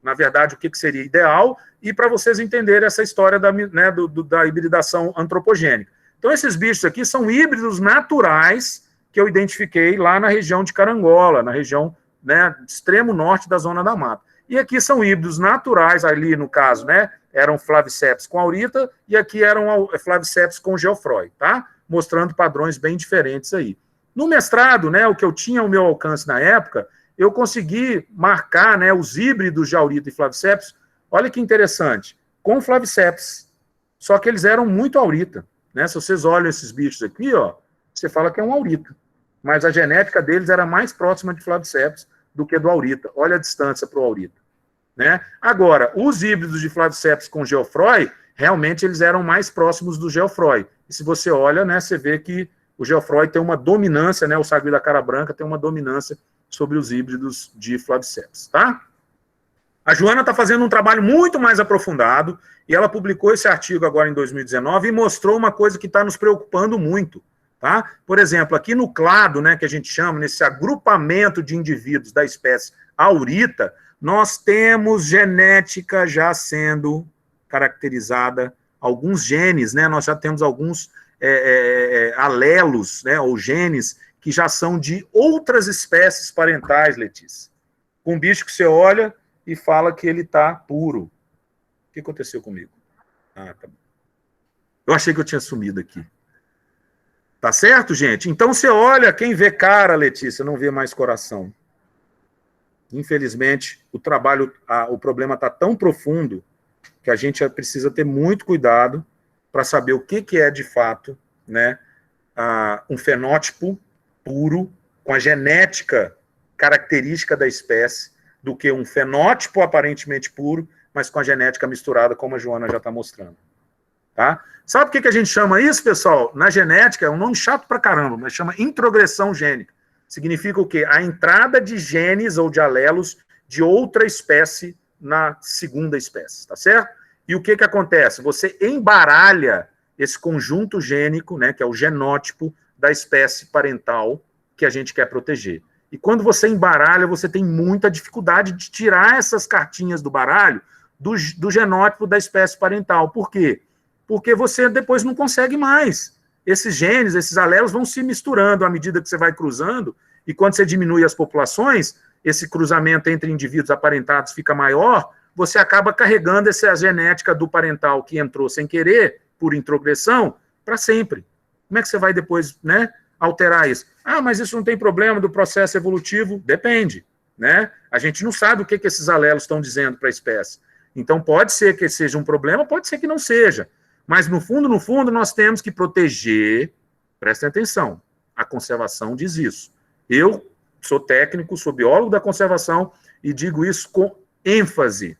[SPEAKER 1] na verdade, o que seria ideal, e para vocês entenderem essa história da hibridação antropogênica. Então, esses bichos aqui são híbridos naturais que eu identifiquei lá na região de Carangola, na região, né, extremo norte da Zona da Mata. E aqui são híbridos naturais, ali no caso, né, eram Flaviceps com aurita, e aqui eram Flaviceps com geofroy, tá? Mostrando padrões bem diferentes aí. No mestrado, né, o que eu tinha ao meu alcance na época, eu consegui marcar, né, os híbridos de aurita e Flaviceps, olha que interessante, com Flaviceps, só que eles eram muito aurita, né? Se vocês olham esses bichos aqui, ó, você fala que é um aurita, mas a genética deles era mais próxima de Flaviceps do que do aurita. Olha a distância para o aurita, né? Agora, os híbridos de Flaviceps com geofroy, realmente eles eram mais próximos do geofroy. E se você olha, né, você vê que o geofroy tem uma dominância, né, o sagui da cara branca tem uma dominância sobre os híbridos de Flaviceps, tá? A Joana está fazendo um trabalho muito mais aprofundado, e ela publicou esse artigo agora em 2019 e mostrou uma coisa que está nos preocupando muito, tá? Por exemplo, aqui no clado, né, que a gente chama, nesse agrupamento de indivíduos da espécie aurita, Nós temos genética já sendo caracterizada, alguns genes, né? Nós já temos alguns alelos, né? Ou genes que já são de outras espécies parentais, Letícia. Um bicho que você olha e fala que ele está puro. O que aconteceu comigo? Ah, tá bom. Eu achei que eu tinha sumido aqui. Tá certo, gente? Então você olha, quem vê cara, Letícia, não vê mais coração. Infelizmente, o problema está tão profundo que a gente precisa ter muito cuidado para saber o que é, de fato, né, um fenótipo puro, com a genética característica da espécie, do que um fenótipo aparentemente puro, mas com a genética misturada, como a Joana já está mostrando. Tá? Sabe por que a gente chama isso, pessoal? Na genética, é um nome chato pra caramba, mas chama introgressão gênica. Significa o quê? A entrada de genes ou de alelos de outra espécie na segunda espécie, tá certo? E o que acontece? Você embaralha esse conjunto gênico, né, que é o genótipo da espécie parental que a gente quer proteger. E quando você embaralha, você tem muita dificuldade de tirar essas cartinhas do baralho do genótipo da espécie parental. Por quê? Porque você depois não consegue mais. Esses genes, esses alelos vão se misturando à medida que você vai cruzando, e quando você diminui as populações, esse cruzamento entre indivíduos aparentados fica maior, você acaba carregando essa genética do parental que entrou sem querer, por introgressão, para sempre. Como é que você vai depois, né, alterar isso? Ah, mas isso não tem problema do processo evolutivo? Depende, né? A gente não sabe o que esses alelos estão dizendo para a espécie. Então, pode ser que seja um problema, pode ser que não seja. Mas, no fundo, nós temos que proteger, prestem atenção, a conservação diz isso. Eu sou técnico, sou biólogo da conservação e digo isso com ênfase.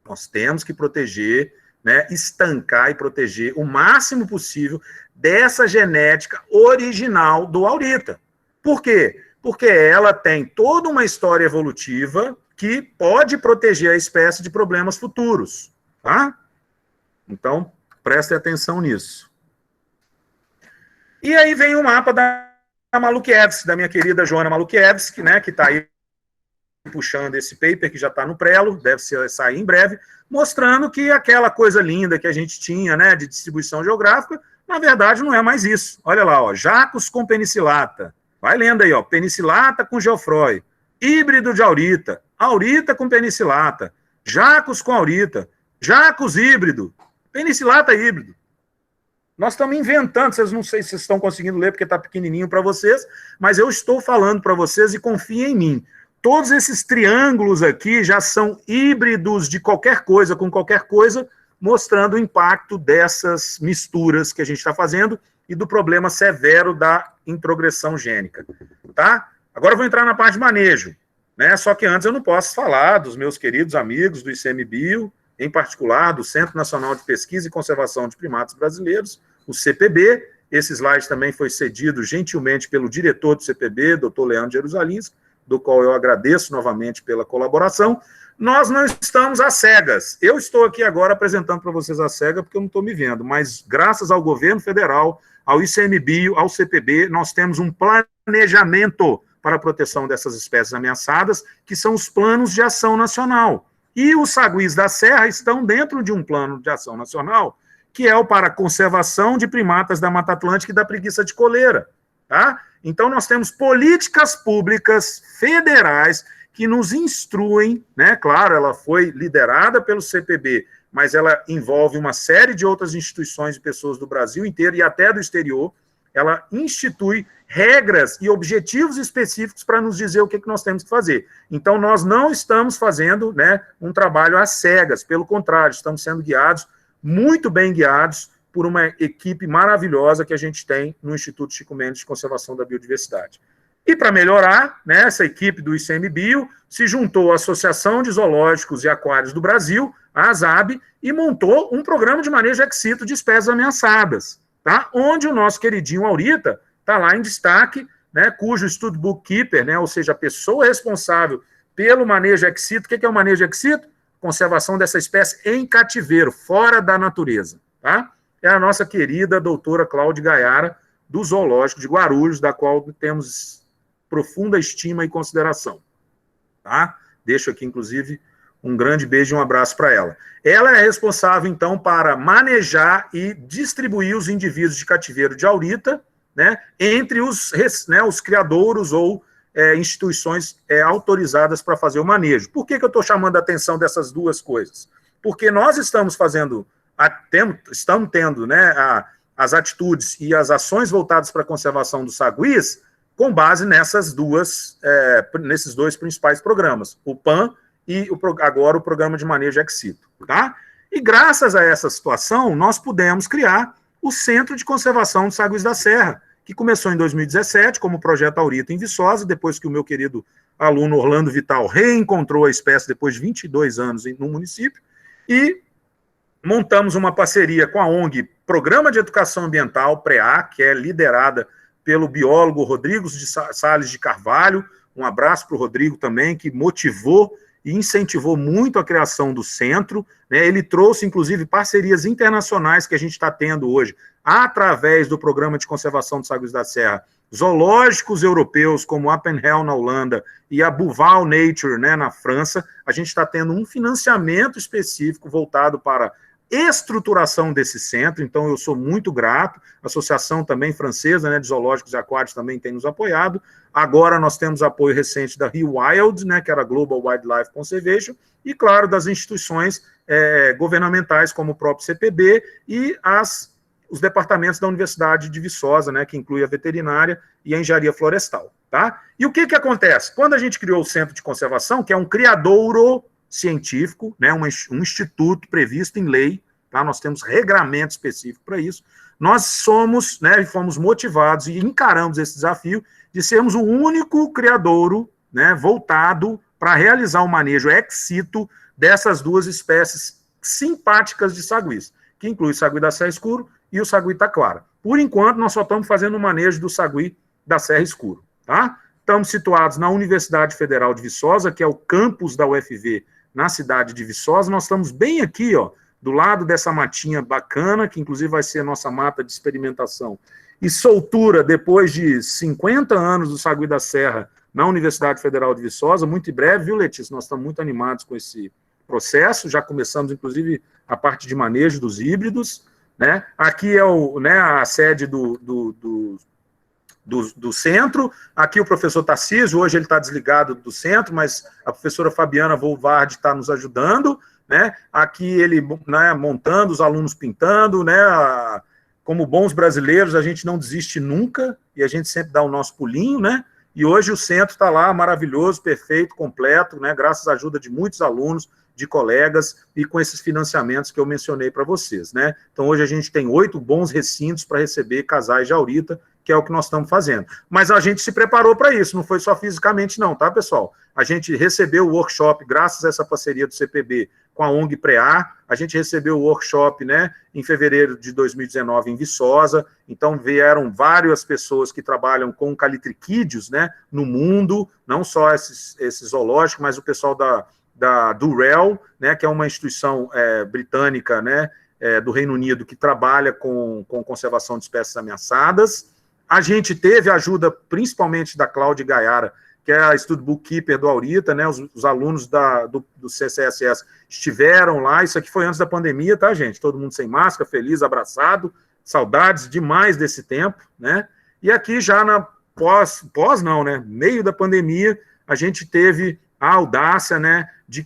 [SPEAKER 1] Nós temos que proteger, né, estancar e proteger o máximo possível dessa genética original do aurita. Por quê? Porque ela tem toda uma história evolutiva que pode proteger a espécie de problemas futuros, tá? Então, prestem atenção nisso. E aí vem o mapa da Malukiewicz, da minha querida Joana Malukiewicz, né, que está aí puxando esse paper, que já está no prelo, deve sair em breve, mostrando que aquela coisa linda que a gente tinha, né, de distribuição geográfica, na verdade não é mais isso. Olha lá, ó, Jacos com penicilata. Vai lendo aí, ó, penicilata com geofroy. Híbrido de aurita. Aurita com penicilata. Jacos com aurita. Jacos híbrido. Penicilata híbrido. Nós estamos inventando, vocês não sei se vocês estão conseguindo ler porque está pequenininho para vocês, mas eu estou falando para vocês e confiem em mim. Todos esses triângulos aqui já são híbridos de qualquer coisa com qualquer coisa, mostrando o impacto dessas misturas que a gente está fazendo e do problema severo da introgressão gênica. Tá? Agora eu vou entrar na parte de manejo, né? Só que antes eu não posso falar dos meus queridos amigos do ICMBio, em particular do Centro Nacional de Pesquisa e Conservação de Primatas Brasileiros, o CPB. Esse slide também foi cedido gentilmente pelo diretor do CPB, Dr. Leandro Jerusalins, do qual eu agradeço novamente pela colaboração. Nós não estamos às cegas. Eu estou aqui agora apresentando para vocês a cega porque eu não estou me vendo, mas graças ao governo federal, ao ICMBio, ao CPB, nós temos um planejamento para a proteção dessas espécies ameaçadas, que são os planos de ação nacional. E os saguis da serra estão dentro de um plano de ação nacional, que é o para a conservação de primatas da Mata Atlântica e da preguiça de coleira. Tá? Então, nós temos políticas públicas federais que nos instruem, né? Claro, ela foi liderada pelo CPB, mas ela envolve uma série de outras instituições e pessoas do Brasil inteiro e até do exterior. Ela institui regras e objetivos específicos para nos dizer o que nós temos que fazer. Então, nós não estamos fazendo, né, um trabalho às cegas, pelo contrário, estamos sendo guiados, muito bem guiados, por uma equipe maravilhosa que a gente tem no Instituto Chico Mendes de Conservação da Biodiversidade. E para melhorar, né, essa equipe do ICMBio se juntou à Associação de Zoológicos e Aquários do Brasil, a ASAB, e montou um programa de manejo ex situ de espécies ameaçadas, tá? Onde o nosso queridinho aurita está lá em destaque, né, cujo Stud Bookkeeper, né, ou seja, a pessoa responsável pelo manejo ex situ. O que é o manejo ex situ? Conservação dessa espécie em cativeiro, fora da natureza, tá? É a nossa querida doutora Cláudia Gaiara, do Zoológico de Guarulhos, da qual temos profunda estima e consideração. Tá? Deixo aqui, inclusive, um grande beijo e um abraço para ela. Ela é responsável, então, para manejar e distribuir os indivíduos de cativeiro de aurita, né, entre os criadouros ou instituições autorizadas para fazer o manejo. Por que eu estou chamando a atenção dessas duas coisas? Porque nós estamos tendo, né, as atitudes e as ações voltadas para a conservação dos saguis com base nesses dois principais programas, o PAN e agora o Programa de Manejo Ex-Situ, tá? E graças a essa situação, nós pudemos criar o Centro de Conservação dos Saguis da Serra, que começou em 2017 como projeto Aurita em Viçosa, depois que o meu querido aluno Orlando Vital reencontrou a espécie depois de 22 anos no município, e montamos uma parceria com a ONG Programa de Educação Ambiental, PREA, que é liderada pelo biólogo Rodrigo de Salles de Carvalho. Um abraço para o Rodrigo também, que motivou e incentivou muito a criação do centro, né? Ele trouxe, inclusive, parcerias internacionais que a gente está tendo hoje, através do Programa de Conservação dos Saguis da Serra, zoológicos europeus, como Appenhell na Holanda e a Bouval Nature, né, na França. A gente está tendo um financiamento específico voltado para estruturação desse centro, então eu sou muito grato. A associação também francesa, né, de zoológicos e aquários também tem nos apoiado. Agora nós temos apoio recente da Rio Wild, né, que era a Global Wildlife Conservation, e claro, das instituições governamentais como o próprio CPB e os departamentos da Universidade de Viçosa, né, que inclui a veterinária e a engenharia florestal, tá? E o que acontece? Quando a gente criou o Centro de Conservação, que é um criadouro científico, né, um instituto previsto em lei, tá? Nós temos regramento específico para isso. Nós somos, né, fomos motivados e encaramos esse desafio de sermos o único criadouro, né, voltado para realizar o manejo ex-situ dessas duas espécies simpáticas de saguis, que inclui o sagui da Serra Escuro e o sagui Taquara. Por enquanto, nós só estamos fazendo o manejo do sagui da Serra Escuro, tá? Estamos situados na Universidade Federal de Viçosa, que é o campus da UFV na cidade de Viçosa. Nós estamos bem aqui, ó, do lado dessa matinha bacana, que inclusive vai ser a nossa mata de experimentação e soltura depois de 50 anos do sagui da Serra na Universidade Federal de Viçosa, muito em breve, viu, Letícia? Nós estamos muito animados com esse processo, já começamos, inclusive, a parte de manejo dos híbridos, né? Aqui é a sede do centro, aqui o professor Tarcísio, hoje ele está desligado do centro, mas a professora Fabiana Volvardi está nos ajudando, né? Aqui ele, né, montando, os alunos pintando, né? Como bons brasileiros, a gente não desiste nunca, e a gente sempre dá o nosso pulinho, né? E hoje o centro está lá, maravilhoso, perfeito, completo, né? Graças à ajuda de muitos alunos, de colegas, e com esses financiamentos que eu mencionei para vocês, né? Então hoje a gente tem 8 bons recintos para receber casais de aurita, que é o que nós estamos fazendo. Mas a gente se preparou para isso, não foi só fisicamente não, tá, pessoal? A gente recebeu o workshop, graças a essa parceria do CPB com a ONG PREA, a gente recebeu o workshop, né, em fevereiro de 2019 em Viçosa, então vieram várias pessoas que trabalham com calitriquídeos, né, no mundo, não só esses zoológicos, mas o pessoal da Durrell, né, que é uma instituição britânica, né, do Reino Unido, que trabalha com conservação de espécies ameaçadas. A gente teve a ajuda, principalmente da Cláudia Gaiara, que é a Study Bookkeeper do Aurita, né? Os alunos do CCSS estiveram lá. Isso aqui foi antes da pandemia, tá, gente? Todo mundo sem máscara, feliz, abraçado. Saudades demais desse tempo, né? E aqui já na meio da pandemia, a gente teve a audácia, né, de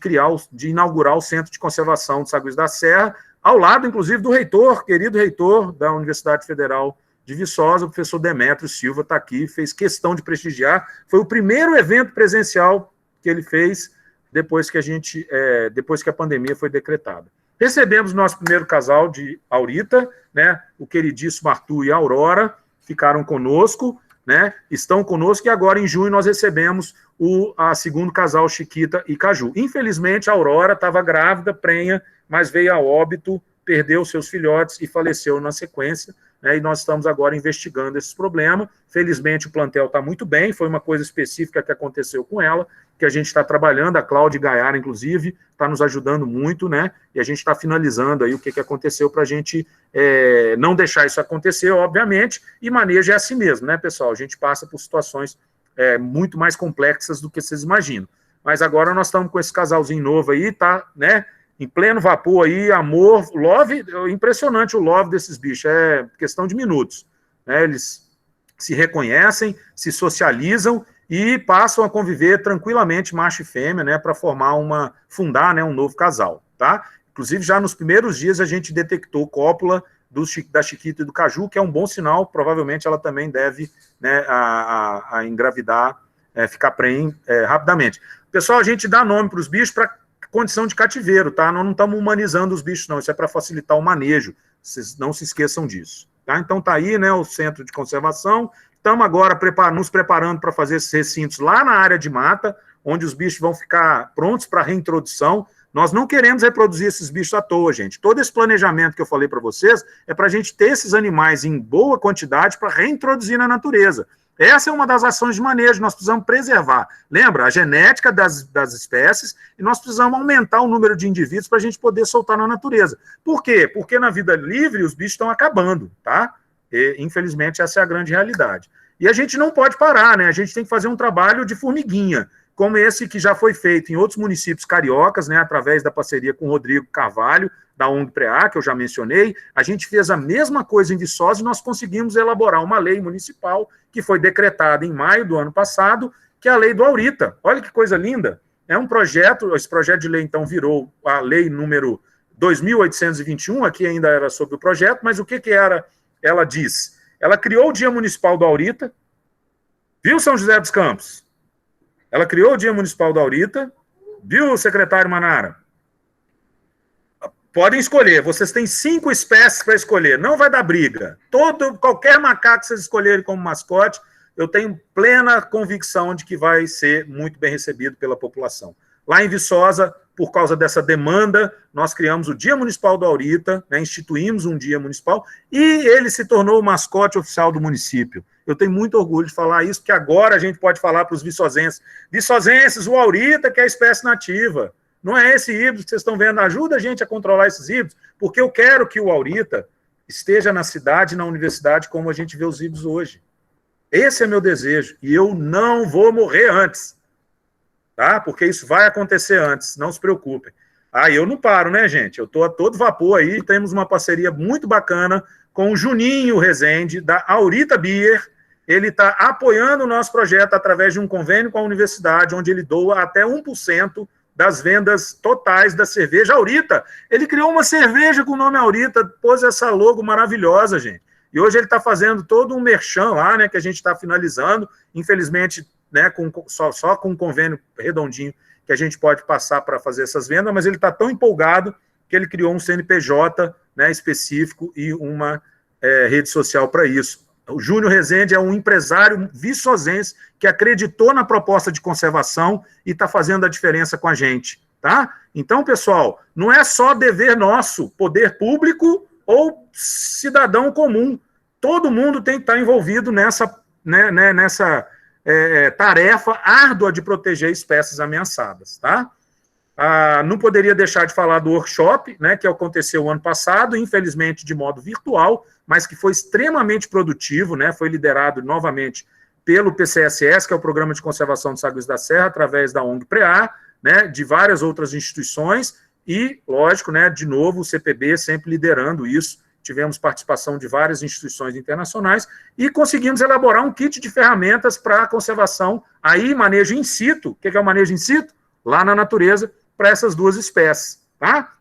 [SPEAKER 1] inaugurar o Centro de Conservação dos Saguis da Serra, ao lado, inclusive, do reitor, querido reitor da Universidade Federal de Viçosa, o professor Demétrio Silva está aqui, fez questão de prestigiar. Foi o primeiro evento presencial que ele fez depois que a pandemia foi decretada. Recebemos nosso primeiro casal de aurita, né, o queridíssimo Arthur e a Aurora, ficaram conosco, né, estão conosco, e agora em junho nós recebemos a segundo casal, Chiquita e Caju. Infelizmente, a Aurora estava grávida, prenha, mas veio a óbito, perdeu seus filhotes e faleceu na sequência, né, e nós estamos agora investigando esse problema. Felizmente o plantel está muito bem, foi uma coisa específica que aconteceu com ela, que a gente está trabalhando, a Cláudia Gaiara, inclusive, está nos ajudando muito, né, e a gente está finalizando aí o que aconteceu para a gente não deixar isso acontecer, obviamente, e manejo é assim mesmo, né, pessoal? A gente passa por situações muito mais complexas do que vocês imaginam. mas agora nós estamos com esse casalzinho novo aí, tá, né, em pleno vapor aí, amor, love, impressionante o love desses bichos, é questão de minutos, né, eles se reconhecem, se socializam e passam a conviver tranquilamente, macho e fêmea, né, para fundar, né, um novo casal, tá? Inclusive, já nos primeiros dias a gente detectou cópula da Chiquita e do Caju, que é um bom sinal, provavelmente ela também deve, né, a engravidar, ficar prenhe rapidamente. Pessoal, a gente dá nome para os bichos para condição de cativeiro, tá? Nós não estamos humanizando os bichos, não, isso é para facilitar o manejo, vocês não se esqueçam disso, tá? Então tá aí, né, o centro de conservação, estamos agora nos preparando para fazer esses recintos lá na área de mata, onde os bichos vão ficar prontos para reintrodução. Nós não queremos reproduzir esses bichos à toa, gente. Todo esse planejamento que eu falei para vocês é para a gente ter esses animais em boa quantidade para reintroduzir na natureza. Essa é uma das ações de manejo, nós precisamos preservar. Lembra? A genética das espécies, e nós precisamos aumentar o número de indivíduos para a gente poder soltar na natureza. Por quê? Porque na vida livre os bichos estão acabando, tá? E, infelizmente, essa é a grande realidade. E a gente não pode parar, né? A gente tem que fazer um trabalho de formiguinha, como esse que já foi feito em outros municípios cariocas, né, através da parceria com o Rodrigo Carvalho, da ONG Preá, que eu já mencionei. A gente fez a mesma coisa em Viçosa e nós conseguimos elaborar uma lei municipal que foi decretada em maio do ano passado, que é a Lei do Aurita. Olha que coisa linda. É um projeto, esse projeto de lei, então, virou a lei número 2.821, aqui ainda era sobre o projeto, mas o que era? Ela diz, ela criou o Dia Municipal do Aurita, viu, São José dos Campos? Ela criou o Dia Municipal da Aurita, viu, secretário Manara? Podem escolher, vocês têm 5 espécies para escolher, não vai dar briga. Qualquer macaco que vocês escolherem como mascote, eu tenho plena convicção de que vai ser muito bem recebido pela população. Lá em Viçosa, por causa dessa demanda, nós criamos o Dia Municipal do Aurita, né, instituímos um dia municipal, e ele se tornou o mascote oficial do município. Eu tenho muito orgulho de falar isso, porque agora a gente pode falar para os viçosenses. Viçosenses, o Aurita, que é a espécie nativa. Não é esse híbrido que vocês estão vendo. Ajuda a gente a controlar esses híbridos, porque eu quero que o Aurita esteja na cidade e na universidade como a gente vê os híbridos hoje. Esse é meu desejo, e eu não vou morrer antes, tá? Porque isso vai acontecer antes, não se preocupem. Ah, eu não paro, né, gente? Eu estou a todo vapor aí, temos uma parceria muito bacana com o Juninho Rezende, da Aurita Beer. Ele está apoiando o nosso projeto através de um convênio com a universidade, onde ele doa até 1% das vendas totais da cerveja Aurita. Ele criou uma cerveja com o nome Aurita, pôs essa logo maravilhosa, gente. E hoje ele está fazendo todo um merchan lá, né, que a gente está finalizando, infelizmente, né, só com um convênio redondinho que a gente pode passar para fazer essas vendas, mas ele está tão empolgado que ele criou um CNPJ, né, específico e uma rede social para isso. O Júnior Rezende é um empresário viçosense que acreditou na proposta de conservação e está fazendo a diferença com a gente, tá? Então, pessoal, não é só dever nosso, poder público ou cidadão comum. Todo mundo tem que estar envolvido nessa, nessa tarefa árdua de proteger espécies ameaçadas, tá? Não poderia deixar de falar do workshop, né, que aconteceu ano passado, infelizmente de modo virtual, mas que foi extremamente produtivo, né, foi liderado novamente pelo PCSS, que é o Programa de Conservação de Sagres da Serra, através da ONG Preá, né, de várias outras instituições, e, lógico, né, de novo, o CPB sempre liderando isso. Tivemos participação de várias instituições internacionais e conseguimos elaborar um kit de ferramentas para a conservação, aí manejo in situ. O que é o manejo in situ? Lá na natureza, para essas duas espécies, tá?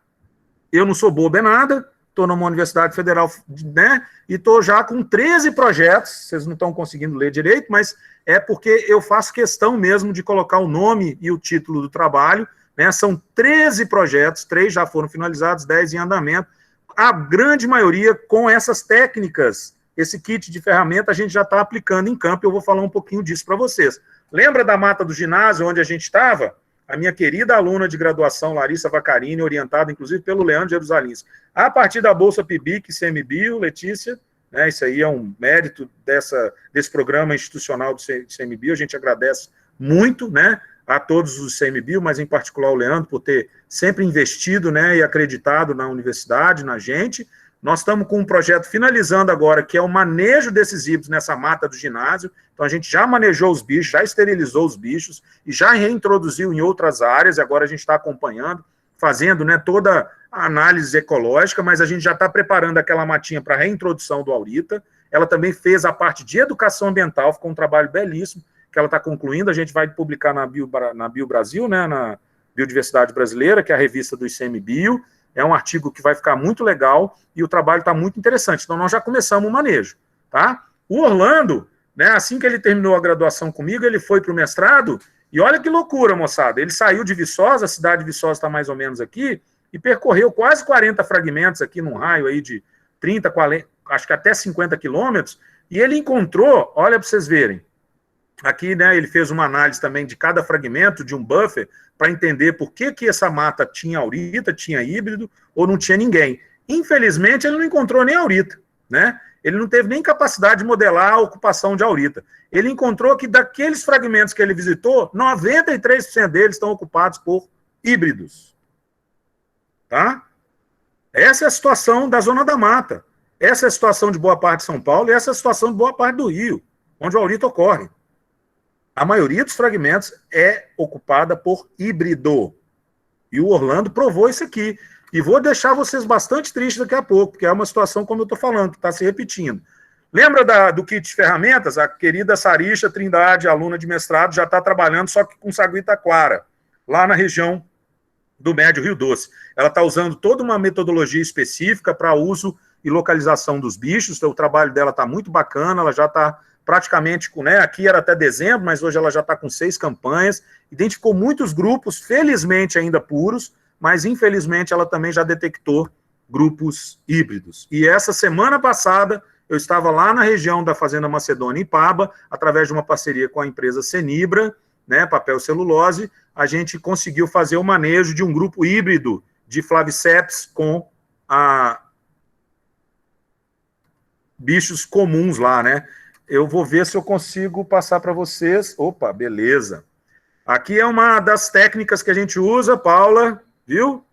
[SPEAKER 1] Eu não sou bobo em nada, estou numa universidade federal, né, e estou já com 13 projetos, vocês não estão conseguindo ler direito, mas é porque eu faço questão mesmo de colocar o nome e o título do trabalho, né, são 13 projetos, 3 já foram finalizados, 10 em andamento, a grande maioria com essas técnicas, esse kit de ferramenta a gente já está aplicando em campo, eu vou falar um pouquinho disso para vocês. Lembra da mata do ginásio, onde a gente estava? A minha querida aluna de graduação, Larissa Vacarini, orientada, inclusive, pelo Leandro Jerusalins. A partir da Bolsa PIBIC, CMBio, Letícia, né, isso aí é um mérito desse programa institucional do CMBio, a gente agradece muito, né, a todos os CMBio, mas em particular o Leandro, por ter sempre investido, né, e acreditado na universidade, na gente. Nós estamos com um projeto finalizando agora, que é o manejo desses híbridos nessa mata do ginásio. Então, a gente já manejou os bichos, já esterilizou os bichos e já reintroduziu em outras áreas. E agora a gente está acompanhando, fazendo, né, toda a análise ecológica, mas a gente já está preparando aquela matinha para a reintrodução do aurita. Ela também fez a parte de educação ambiental, ficou um trabalho belíssimo, que ela está concluindo. A gente vai publicar na Bio Brasil, né, na Biodiversidade Brasileira, que é a revista do ICMBio. É um artigo que vai ficar muito legal e o trabalho está muito interessante. Então, nós já começamos o manejo, tá? O Orlando, né, assim que ele terminou a graduação comigo, ele foi para o mestrado e olha que loucura, moçada. Ele saiu de Viçosa, a cidade de Viçosa está mais ou menos aqui, e percorreu quase 40 fragmentos aqui num raio aí de 30, 40, acho que até 50 quilômetros, e ele encontrou, olha para vocês verem, aqui, né, ele fez uma análise também de cada fragmento, de um buffer, para entender por que essa mata tinha aurita, tinha híbrido, ou não tinha ninguém. Infelizmente, ele não encontrou nem aurita, né? Ele não teve nem capacidade de modelar a ocupação de aurita. Ele encontrou que daqueles fragmentos que ele visitou, 93% deles estão ocupados por híbridos. Tá? Essa é a situação da Zona da Mata. Essa é a situação de boa parte de São Paulo e essa é a situação de boa parte do Rio, onde o aurita ocorre. A maioria dos fragmentos é ocupada por híbrido. E o Orlando provou isso aqui. E vou deixar vocês bastante tristes daqui a pouco, porque é uma situação, como eu estou falando, que está se repetindo. Lembra do kit de ferramentas? A querida Sarisha Trindade, aluna de mestrado, já está trabalhando, só que com saguita clara, lá na região do Médio Rio Doce. Ela está usando toda uma metodologia específica para uso e localização dos bichos. Então, o trabalho dela está muito bacana, ela já está praticamente, né, aqui era até dezembro, mas hoje ela já está com 6 campanhas, identificou muitos grupos, felizmente ainda puros, mas infelizmente ela também já detectou grupos híbridos. E essa semana passada, eu estava lá na região da Fazenda Macedônia, em Paba, através de uma parceria com a empresa Senibra, né, papel celulose, a gente conseguiu fazer o manejo de um grupo híbrido de Flaviceps com bichos comuns lá, né? Eu vou ver se eu consigo passar para vocês. Opa, beleza. Aqui é uma das técnicas que a gente usa, Paula, viu?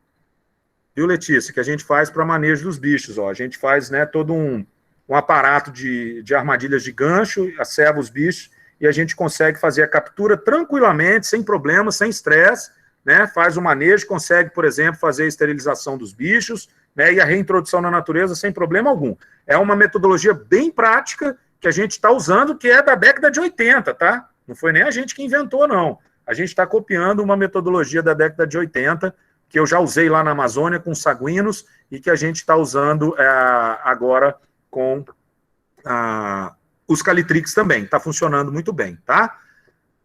[SPEAKER 1] Viu, Letícia? Que a gente faz para manejo dos bichos. Ó. A gente faz, né, todo um aparato de armadilhas de gancho, acerva os bichos, e a gente consegue fazer a captura tranquilamente, sem problema, sem estresse, né? Faz o manejo, consegue, por exemplo, fazer a esterilização dos bichos, né, e a reintrodução na natureza sem problema algum. É uma metodologia bem prática, que a gente está usando, que é da década de 80, tá? Não foi nem a gente que inventou, não. A gente está copiando uma metodologia da década de 80, que eu já usei lá na Amazônia com saguinos, e que a gente está usando agora com os calitrix também. Está funcionando muito bem, tá?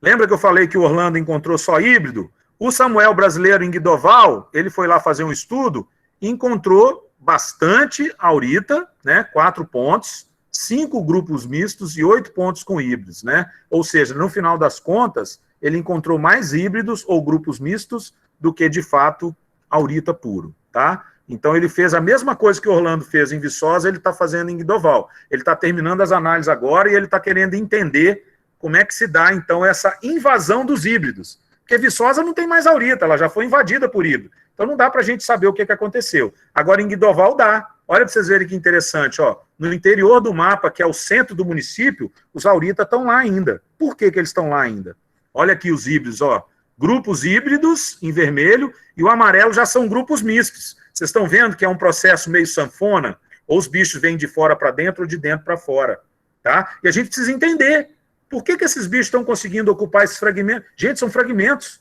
[SPEAKER 1] Lembra que eu falei que o Orlando encontrou só híbrido? O Samuel brasileiro em Guidoval, ele foi lá fazer um estudo e encontrou bastante aurita, né? 4 pontos, 5 grupos mistos e 8 pontos com híbridos, né? Ou seja, no final das contas, ele encontrou mais híbridos ou grupos mistos do que, de fato, aurita puro, tá? Então, ele fez a mesma coisa que o Orlando fez em Viçosa, ele está fazendo em Guidoval. Ele está terminando as análises agora e ele está querendo entender como é que se dá, então, essa invasão dos híbridos. Porque Viçosa não tem mais aurita, ela já foi invadida por híbrido. Então, não dá para a gente saber o que aconteceu. Agora, em Guidoval, dá. Olha para vocês verem que interessante, ó. No interior do mapa, que é o centro do município, os aurita estão lá ainda. Por que eles estão lá ainda? Olha aqui os híbridos, ó. Grupos híbridos, em vermelho, e o amarelo já são grupos mistos. Vocês estão vendo que é um processo meio sanfona? Ou os bichos vêm de fora para dentro ou de dentro para fora, tá? E a gente precisa entender por que esses bichos estão conseguindo ocupar esses fragmentos. Gente, são fragmentos.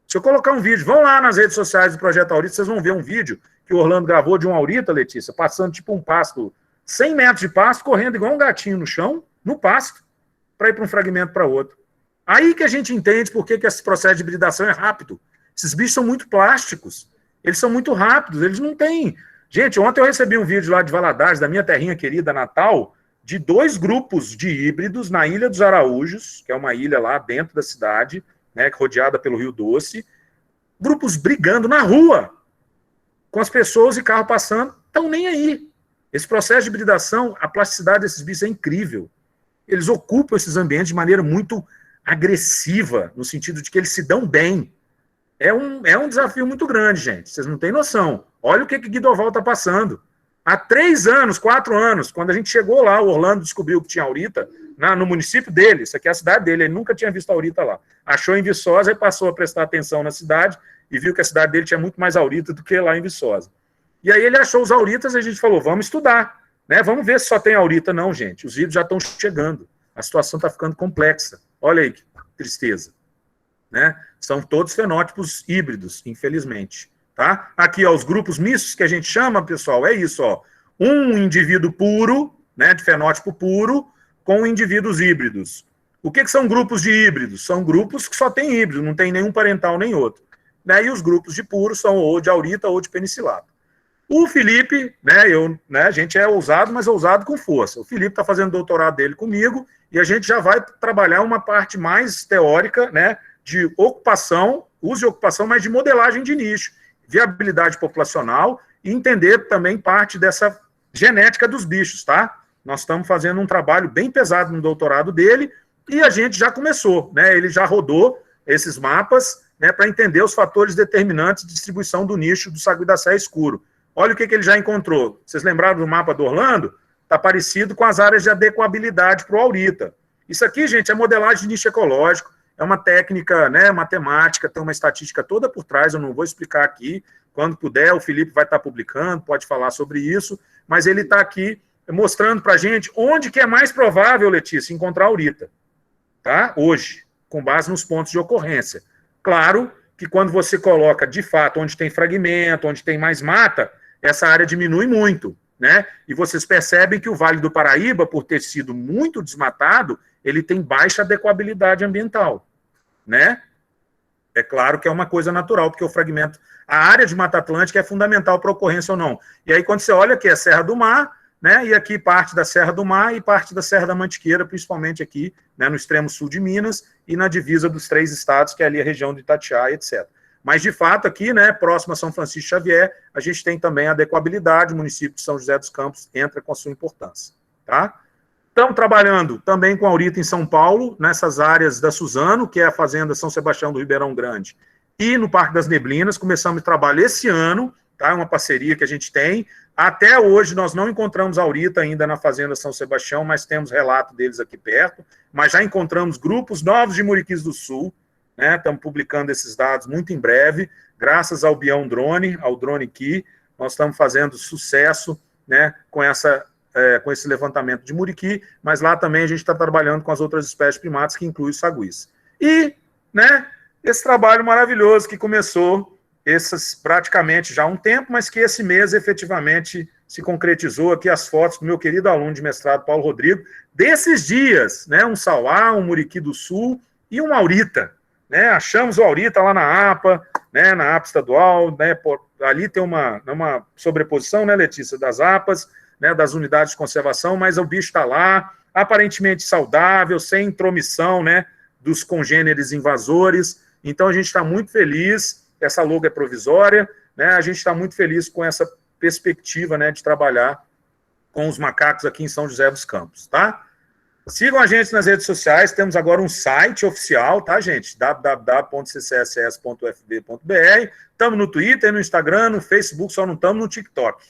[SPEAKER 1] Se eu colocar um vídeo, vão lá nas redes sociais do Projeto Aurita, vocês vão ver um vídeo que o Orlando gravou de um aurita, Letícia, passando tipo um pasto, 100 metros de pasto, correndo igual um gatinho no chão, no pasto, para ir para um fragmento para outro. Aí que a gente entende por que esse processo de hibridação é rápido. Esses bichos são muito plásticos, eles são muito rápidos, eles não têm... Gente, ontem eu recebi um vídeo lá de Valadares, da minha terrinha querida, Natal, de 2 grupos de híbridos na Ilha dos Araújos, que é uma ilha lá dentro da cidade, né, rodeada pelo Rio Doce, grupos brigando na rua, com as pessoas e carro passando, estão nem aí. Esse processo de hibridação, a plasticidade desses bichos é incrível. Eles ocupam esses ambientes de maneira muito agressiva, no sentido de que eles se dão bem. É um desafio muito grande, gente. Vocês não têm noção. Olha o que Guidoval está passando. Há 3 anos, 4 anos, quando a gente chegou lá, o Orlando descobriu que tinha aurita no município dele, isso aqui é a cidade dele, ele nunca tinha visto aurita lá. Achou em Viçosa e passou a prestar atenção na cidade e viu que a cidade dele tinha muito mais aurita do que lá em Viçosa. E aí ele achou os auritas e a gente falou, vamos estudar, né? Vamos ver se só tem aurita. Não, gente, os híbridos já estão chegando, a situação está ficando complexa. Olha aí que tristeza, né? São todos fenótipos híbridos, infelizmente. Tá? Aqui, ó, os grupos mistos que a gente chama, pessoal, é isso, ó. Um indivíduo puro, né, de fenótipo puro, com indivíduos híbridos. O que são grupos de híbridos? São grupos que só tem híbrido, não tem nenhum parental nem outro. E os grupos de puro são ou de aurita ou de penicilato. O Felipe, a gente é ousado, mas é ousado com força. O Felipe está fazendo o doutorado dele comigo e a gente já vai trabalhar uma parte mais teórica, né, de ocupação, uso e ocupação, mas de modelagem de nicho, viabilidade populacional e entender também parte dessa genética dos bichos, tá? Nós estamos fazendo um trabalho bem pesado no doutorado dele e a gente já começou, né? Ele já rodou esses mapas, né, para entender os fatores determinantes de distribuição do nicho do sagui da serra escuro. Olha o que ele já encontrou. Vocês lembraram do mapa do Orlando? Está parecido com as áreas de adequabilidade para o aurita. Isso aqui, gente, é modelagem de nicho ecológico, é uma técnica, né, matemática, tem uma estatística toda por trás, eu não vou explicar aqui. Quando puder, o Felipe vai estar publicando, pode falar sobre isso, mas ele está aqui mostrando para a gente onde que é mais provável, Letícia, encontrar aurita, tá? Hoje, com base nos pontos de ocorrência. Claro que quando você coloca, de fato, onde tem fragmento, onde tem mais mata, essa área diminui muito, né? E vocês percebem que o Vale do Paraíba, por ter sido muito desmatado, ele tem baixa adequabilidade ambiental, né? É claro que é uma coisa natural, porque o fragmento, a área de Mata Atlântica é fundamental para a ocorrência ou não. E aí, quando você olha aqui, é a Serra do Mar, né? E aqui parte da Serra do Mar e parte da Serra da Mantiqueira, principalmente aqui, né, no extremo sul de Minas e na divisa dos 3 estados, que é ali a região de Itatiaia, etc. Mas, de fato, aqui, né, próximo a São Francisco Xavier, a gente tem também a adequabilidade, o município de São José dos Campos entra com a sua importância, tá? Estamos trabalhando também com aurita em São Paulo, nessas áreas da Suzano, que é a fazenda São Sebastião do Ribeirão Grande, e no Parque das Neblinas. Começamos o trabalho esse ano, tá? É uma parceria que a gente tem. Até hoje nós não encontramos aurita ainda na fazenda São Sebastião, mas temos relato deles aqui perto, mas já encontramos grupos novos de Muriquis do Sul, né? Estamos publicando esses dados muito em breve, graças ao Bião Drone, ao Drone Key, nós estamos fazendo sucesso, né, com esse levantamento de muriqui, mas lá também a gente está trabalhando com as outras espécies primatas, que inclui os saguis. E, né, esse trabalho maravilhoso que começou praticamente já há um tempo, mas que esse mês efetivamente se concretizou. Aqui as fotos do meu querido aluno de mestrado, Paulo Rodrigo, desses dias, né, um sauá, um muriqui do sul e um aurita, né, achamos o aurita lá na APA, né, na APA estadual, né, ali tem uma sobreposição, né, Letícia, das APAs, né, das unidades de conservação, mas o bicho está lá, aparentemente saudável, sem intromissão, né, dos congêneres invasores. Então a gente está muito feliz, essa logo é provisória, né, a gente está muito feliz com essa perspectiva, né, de trabalhar com os macacos aqui em São José dos Campos, tá? Sigam a gente nas redes sociais, temos agora um site oficial, tá, gente? www.ccss.fb.br. Estamos no Twitter, no Instagram, no Facebook, só não estamos no TikTok.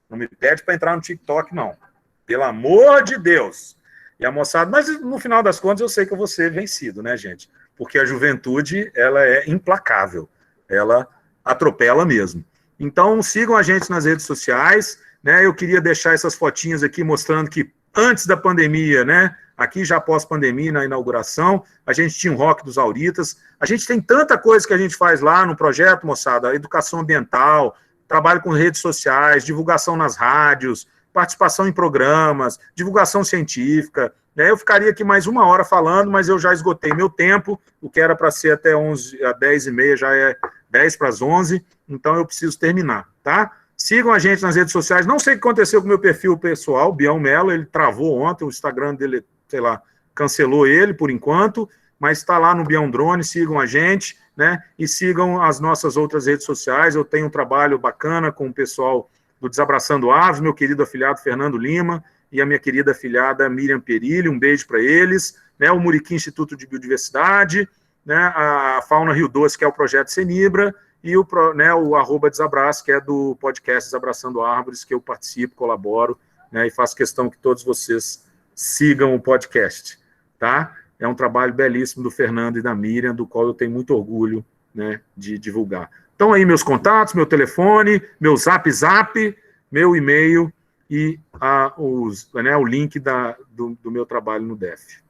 [SPEAKER 1] Não me pede para entrar no TikTok, não. Pelo amor de Deus. E a moçada, mas no final das contas eu sei que eu vou ser vencido, né, gente? Porque a juventude, ela é implacável. Ela atropela mesmo. Então, sigam a gente nas redes sociais, né? Eu queria deixar essas fotinhas aqui mostrando que antes da pandemia, né? Aqui já pós-pandemia, na inauguração, a gente tinha um rock dos auritas. A gente tem tanta coisa que a gente faz lá no projeto, moçada, educação ambiental, trabalho com redes sociais, divulgação nas rádios, participação em programas, divulgação científica. Eu ficaria aqui mais 1 hora falando, mas eu já esgotei meu tempo, o que era para ser até 10h30, já é 10 para as 11, então eu preciso terminar, tá? Sigam a gente nas redes sociais. Não sei o que aconteceu com o meu perfil pessoal, Bião Melo, ele travou ontem, o Instagram dele, sei lá, cancelou ele por enquanto, mas está lá no Bião Drone, sigam a gente, né? E sigam as nossas outras redes sociais. Eu tenho um trabalho bacana com o pessoal do Desabraçando Aves, meu querido afilhado Fernando Lima e a minha querida afilhada Miriam Perilli, um beijo para eles, né? O Muriqui Instituto de Biodiversidade, né? A Fauna Rio Doce, que é o projeto Senibra, e o @desabraço, que é do podcast Desabraçando Árvores, que eu participo, colaboro, né, e faço questão que todos vocês sigam o podcast, tá? É um trabalho belíssimo do Fernando e da Miriam, do qual eu tenho muito orgulho, né, de divulgar. Então, aí, meus contatos, meu telefone, meu zap, meu e-mail e o link do meu trabalho no DEF.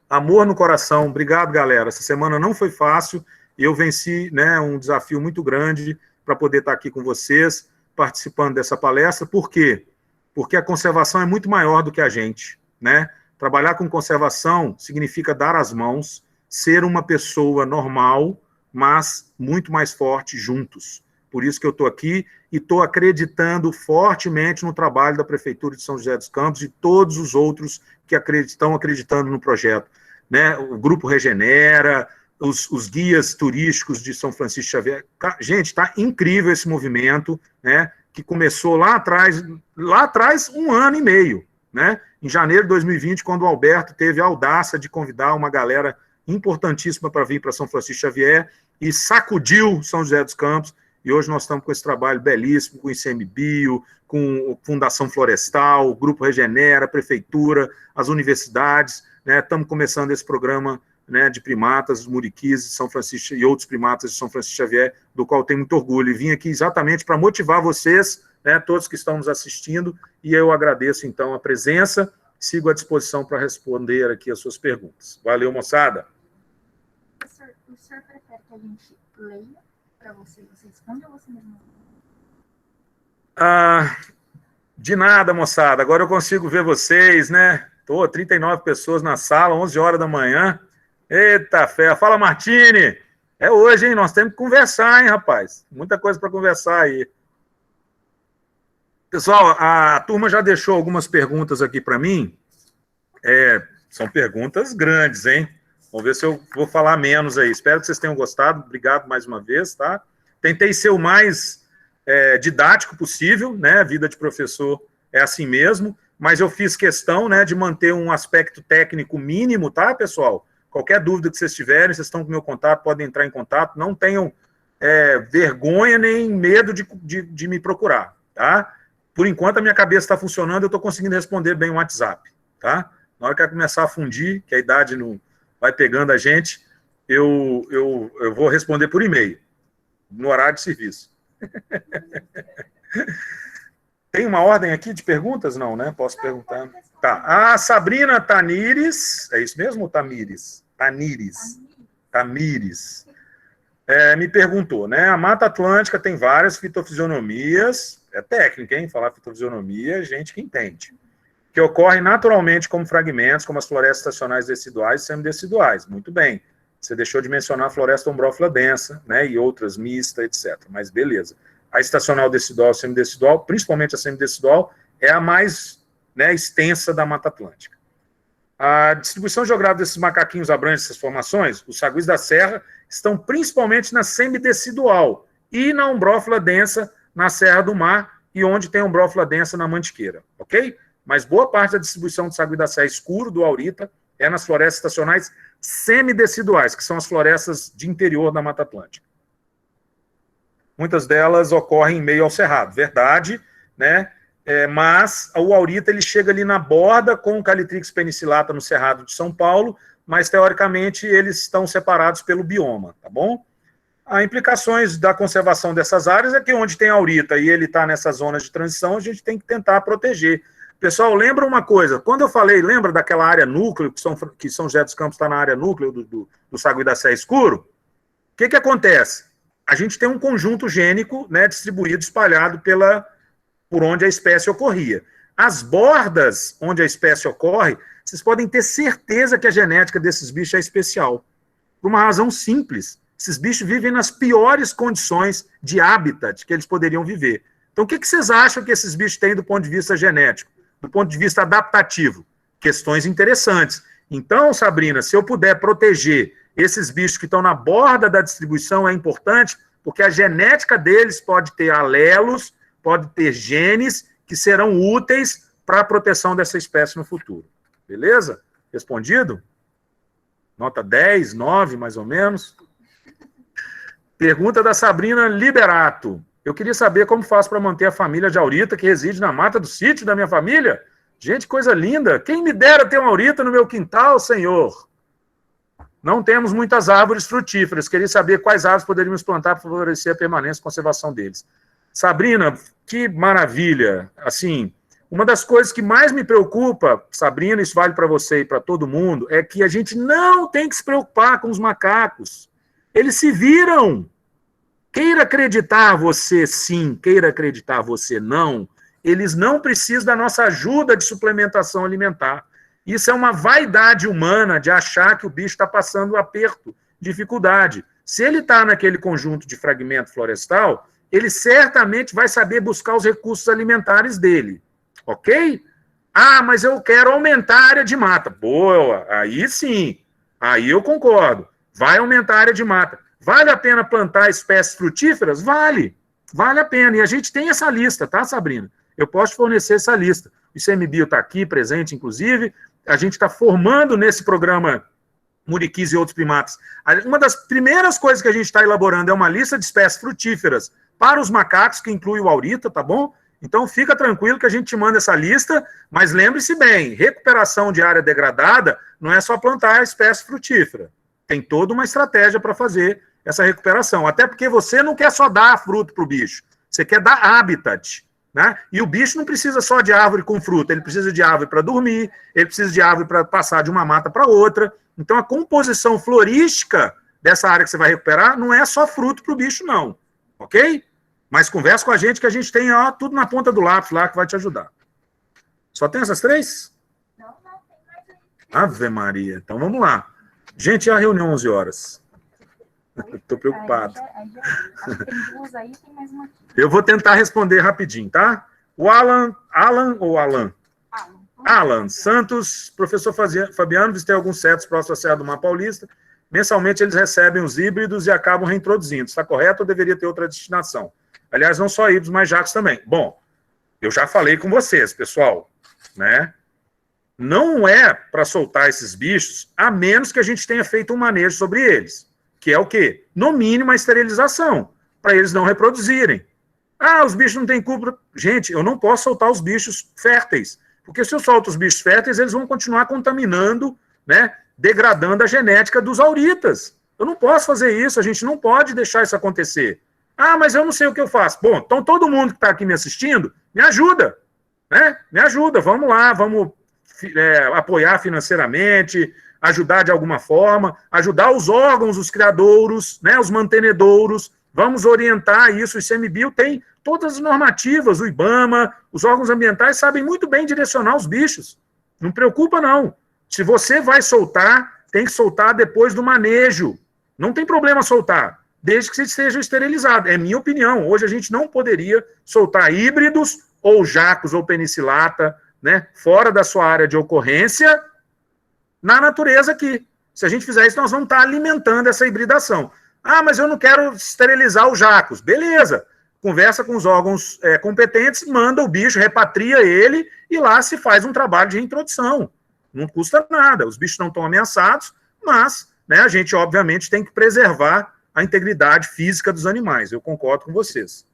[SPEAKER 1] Amor no coração. Obrigado, galera. Essa semana não foi fácil. Eu venci, né, um desafio muito grande para poder estar aqui com vocês, participando dessa palestra. Por quê? Porque a conservação é muito maior do que a gente, né? Trabalhar com conservação significa dar as mãos, ser uma pessoa normal, mas muito mais forte juntos. Por isso que eu estou aqui e estou acreditando fortemente no trabalho da Prefeitura de São José dos Campos e todos os outros que estão acreditando no projeto, né? O Grupo Regenera, os guias turísticos de São Francisco Xavier. Gente, está incrível esse movimento, né? Que começou lá atrás 1 ano e meio, né? Em janeiro de 2020, quando o Alberto teve a audácia de convidar uma galera importantíssima para vir para São Francisco Xavier e sacudiu São José dos Campos. E hoje nós estamos com esse trabalho belíssimo, com o ICMBio, com Fundação Florestal, o Grupo Regenera, a Prefeitura, as universidades, né? Estamos começando esse programa, né, de primatas, muriquis de São Francisco e outros primatas de São Francisco Xavier, do qual tenho muito orgulho. E vim aqui exatamente para motivar vocês, né, todos que estão nos assistindo, e eu agradeço, então, a presença, sigo à disposição para responder aqui as suas perguntas. Valeu, moçada!
[SPEAKER 4] Professor, o senhor prefere que a gente leia para você responde ou você mesmo?
[SPEAKER 1] De nada, moçada. Agora eu consigo ver vocês, né? 39 pessoas na sala, 11 horas da manhã. Eita fé. Fala, Martini. É hoje, hein? Nós temos que conversar, hein, rapaz? Muita coisa para conversar aí. Pessoal, a turma já deixou algumas perguntas aqui para mim. São perguntas grandes, hein? Vamos ver se eu vou falar menos aí. Espero que vocês tenham gostado. Obrigado mais uma vez, tá? Tentei ser o mais didático possível, né? A vida de professor é assim mesmo, mas eu fiz questão, né, de manter um aspecto técnico mínimo, tá, pessoal? Qualquer dúvida que vocês tiverem, vocês estão com o meu contato, podem entrar em contato. Não tenham vergonha nem medo de me procurar, tá? Por enquanto, a minha cabeça está funcionando, eu estou conseguindo responder bem o WhatsApp, tá? Na hora que começar a fundir, que a idade não vai pegando a gente, eu vou responder por e-mail, no horário de serviço. Tem uma ordem aqui de perguntas? Não, né? Posso perguntar? Tá. A Sabrina Tamires, é isso mesmo ou Tamires? Tamires. Me perguntou, né? A Mata Atlântica tem várias fitofisionomias, é técnica, hein? Falar fitofisionomia, gente que entende. Que ocorrem naturalmente como fragmentos, como as florestas estacionais deciduais e semideciduais. Muito bem. Você deixou de mencionar a floresta ombrófila densa, né, e outras mistas, etc. Mas beleza. A estacional decidual, semidecidual, principalmente a semidecidual, é a mais, né, extensa da Mata Atlântica. A distribuição geográfica desses macaquinhos abrange essas formações. Os saguis da serra estão principalmente na semidecidual e na ombrófila densa na Serra do Mar e onde tem ombrófila densa na Mantiqueira, ok? Mas boa parte da distribuição do sagui da serra escuro, do aurita, é nas florestas estacionais semideciduais, que são as florestas de interior da Mata Atlântica. Muitas delas ocorrem em meio ao cerrado, verdade, né? Mas o aurita ele chega ali na borda com o Calitrix penicillata no Cerrado de São Paulo, mas teoricamente eles estão separados pelo bioma, tá bom? As implicações da conservação dessas áreas é que onde tem aurita e ele está nessas zonas de transição, a gente tem que tentar proteger. Pessoal, lembra uma coisa, quando eu falei, lembra daquela área núcleo, que São José dos Campos está na área núcleo do sagui da serra escuro? O que acontece? A gente tem um conjunto gênico, né, distribuído, espalhado por onde a espécie ocorria. As bordas onde a espécie ocorre, vocês podem ter certeza que a genética desses bichos é especial. Por uma razão simples. Esses bichos vivem nas piores condições de habitat que eles poderiam viver. Então, o que vocês acham que esses bichos têm do ponto de vista genético? Do ponto de vista adaptativo? Questões interessantes. Então, Sabrina, se eu puder proteger esses bichos que estão na borda da distribuição, é importante, porque a genética deles pode ter alelos, pode ter genes que serão úteis para a proteção dessa espécie no futuro. Beleza? Respondido? Nota 10, 9, mais ou menos. Pergunta da Sabrina Liberato. Eu queria saber como faço para manter a família de aurita que reside na mata do sítio da minha família. Gente, coisa linda. Quem me dera ter uma aurita no meu quintal, senhor? Não temos muitas árvores frutíferas. Queria saber quais árvores poderíamos plantar para favorecer a permanência e conservação deles. Sabrina, que maravilha. Assim, uma das coisas que mais me preocupa, Sabrina, isso vale para você e para todo mundo, é que a gente não tem que se preocupar com os macacos. Eles se viram. Queira acreditar você sim, queira acreditar você não, eles não precisam da nossa ajuda de suplementação alimentar. Isso é uma vaidade humana de achar que o bicho está passando aperto, dificuldade. Se ele está naquele conjunto de fragmento florestal, ele certamente vai saber buscar os recursos alimentares dele. Ok? Ah, mas eu quero aumentar a área de mata. Boa, aí sim. Aí eu concordo. Vai aumentar a área de mata. Vale a pena plantar espécies frutíferas? Vale. Vale a pena. E a gente tem essa lista, tá, Sabrina? Eu posso fornecer essa lista. O ICMBio está aqui, presente, inclusive. A gente está formando nesse programa Muriquis e outros primatas. Uma das primeiras coisas que a gente está elaborando é uma lista de espécies frutíferas para os macacos, que inclui o aurita, tá bom? Então fica tranquilo que a gente te manda essa lista, mas lembre-se bem, recuperação de área degradada não é só plantar a espécie frutífera. Tem toda uma estratégia para fazer essa recuperação. Até porque você não quer só dar fruto para o bicho, você quer dar habitat. Né? E o bicho não precisa só de árvore com fruta, ele precisa de árvore para dormir, ele precisa de árvore para passar de uma mata para outra. Então a composição florística dessa área que você vai recuperar não é só fruto para o bicho, não. Ok? Mas conversa com a gente que a gente tem tudo na ponta do lápis lá que vai te ajudar. Só tem essas três?
[SPEAKER 4] Não, tem mais aí.
[SPEAKER 1] Ave Maria. Então vamos lá. Gente, a reunião 11 horas. Estou preocupado.
[SPEAKER 4] Acho que tem duas aí, tem mais uma aqui.
[SPEAKER 1] Eu vou tentar responder rapidinho, tá? O Alan Santos, professor Fabiano, visitei alguns setos próximos à Serra do Mar Paulista. Mensalmente eles recebem os híbridos e acabam reintroduzindo. Está correto ou deveria ter outra destinação? Aliás, não só híbridos, mas jacos também. Bom, eu já falei com vocês, pessoal, né? Não é para soltar esses bichos, a menos que a gente tenha feito um manejo sobre eles. Que é o quê? No mínimo a esterilização, para eles não reproduzirem. Ah, os bichos não têm culpa. Gente, eu não posso soltar os bichos férteis, porque se eu solto os bichos férteis, eles vão continuar contaminando, né, degradando a genética dos auritas. Eu não posso fazer isso, a gente não pode deixar isso acontecer. Ah, mas eu não sei o que eu faço. Bom, então todo mundo que está aqui me assistindo, me ajuda, né? Me ajuda, vamos lá, vamos apoiar financeiramente, ajudar de alguma forma, ajudar os órgãos, os criadouros, né, os mantenedouros, vamos orientar isso. O ICMBio tem todas as normativas, o IBAMA, os órgãos ambientais sabem muito bem direcionar os bichos. Não preocupa, não. Se você vai soltar, tem que soltar depois do manejo. Não tem problema soltar, desde que seja esterilizado. É minha opinião. Hoje a gente não poderia soltar híbridos, ou jacos, ou penicilata, né, fora da sua área de ocorrência, na natureza aqui. Se a gente fizer isso, nós vamos estar alimentando essa hibridação. Ah, mas eu não quero esterilizar os jacos. Beleza. Conversa com os órgãos competentes, manda o bicho, repatria ele e lá se faz um trabalho de reintrodução. Não custa nada. Os bichos não estão ameaçados, mas, né, a gente, obviamente, tem que preservar a integridade física dos animais. Eu concordo com vocês.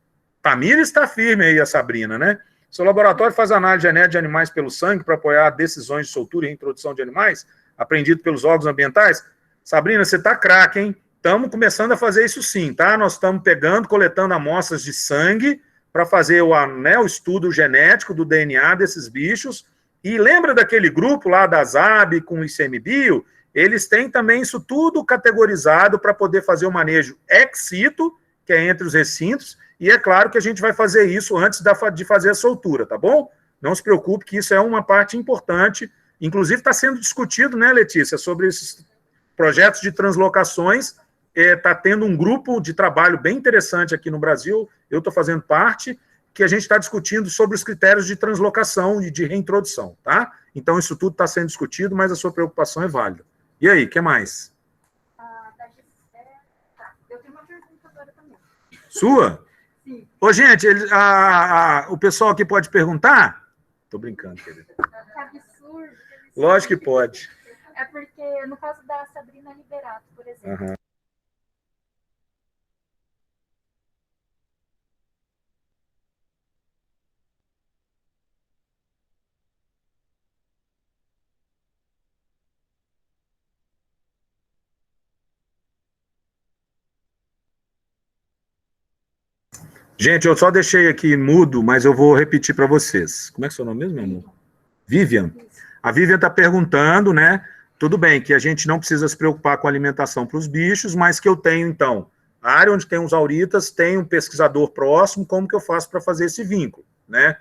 [SPEAKER 1] Tamira está firme aí, a Sabrina, né? Seu laboratório faz análise genética de animais pelo sangue para apoiar decisões de soltura e reintrodução de animais, aprendido pelos órgãos ambientais? Sabrina, você está craque, hein? Estamos começando a fazer isso sim, tá? Nós estamos coletando amostras de sangue para fazer o estudo genético do DNA desses bichos. E lembra daquele grupo lá da ZAB com o ICMBio? Eles têm também isso tudo categorizado para poder fazer o manejo ex situ, que é entre os recintos, e é claro que a gente vai fazer isso antes de fazer a soltura, tá bom? Não se preocupe que isso é uma parte importante. Inclusive está sendo discutido, né, Letícia, sobre esses projetos de translocações. Está tendo um grupo de trabalho bem interessante aqui no Brasil, eu estou fazendo parte, que a gente está discutindo sobre os critérios de translocação e de reintrodução, tá? Então isso tudo está sendo discutido, mas a sua preocupação é válida. E aí, o que mais?
[SPEAKER 4] Eu tenho uma pergunta agora também.
[SPEAKER 1] Sua?
[SPEAKER 4] Sim.
[SPEAKER 1] Ô, gente, o pessoal aqui pode perguntar? Tô brincando, querido.
[SPEAKER 4] Que absurdo.
[SPEAKER 1] Lógico que pode.
[SPEAKER 4] É porque, no caso da Sabrina Liberato, por exemplo,
[SPEAKER 1] Gente, eu só deixei aqui mudo, mas eu vou repetir para vocês. Como é que é o seu nome mesmo, meu amor? Vivian. A Vivian está perguntando, né? Tudo bem que a gente não precisa se preocupar com a alimentação para os bichos, mas que eu tenho, então, a área onde tem os auritas, tem um pesquisador próximo, como que eu faço para fazer esse vínculo, né?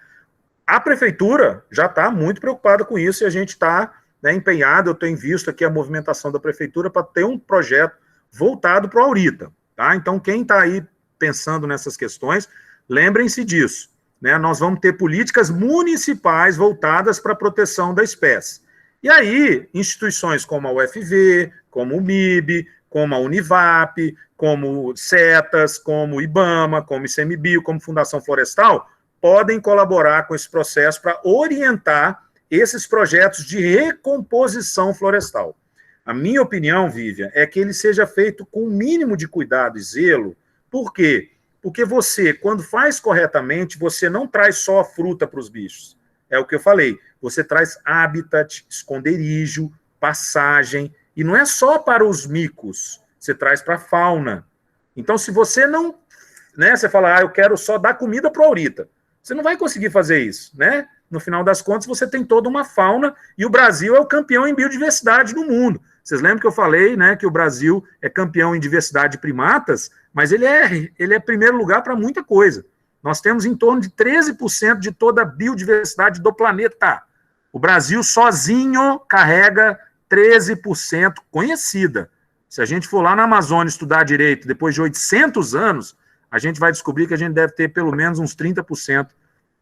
[SPEAKER 1] A prefeitura já está muito preocupada com isso e a gente está, né, empenhado. Eu tenho visto aqui a movimentação da prefeitura para ter um projeto voltado para o aurita, tá? Então, quem está aí pensando nessas questões, lembrem-se disso, né? Nós vamos ter políticas municipais voltadas para a proteção da espécie. E aí, instituições como a UFV, como o MIB, como a Univap, como CETAS, como o IBAMA, como o ICMBio, como Fundação Florestal, podem colaborar com esse processo para orientar esses projetos de recomposição florestal. A minha opinião, Vivian, é que ele seja feito com o mínimo de cuidado e zelo. Por quê? Porque você, quando faz corretamente, você não traz só a fruta para os bichos. É o que eu falei. Você traz habitat, esconderijo, passagem, e não é só para os micos, você traz para a fauna. Então, se você não, né, você fala, eu quero só dar comida para o aurita, você não vai conseguir fazer isso, né? No final das contas, você tem toda uma fauna, e o Brasil é o campeão em biodiversidade do mundo. Vocês lembram que eu falei, né, que o Brasil é campeão em diversidade de primatas, mas ele é primeiro lugar para muita coisa. Nós temos em torno de 13% de toda a biodiversidade do planeta. O Brasil sozinho carrega 13% conhecida. Se a gente for lá na Amazônia estudar direito, depois de 800 anos, a gente vai descobrir que a gente deve ter pelo menos uns 30%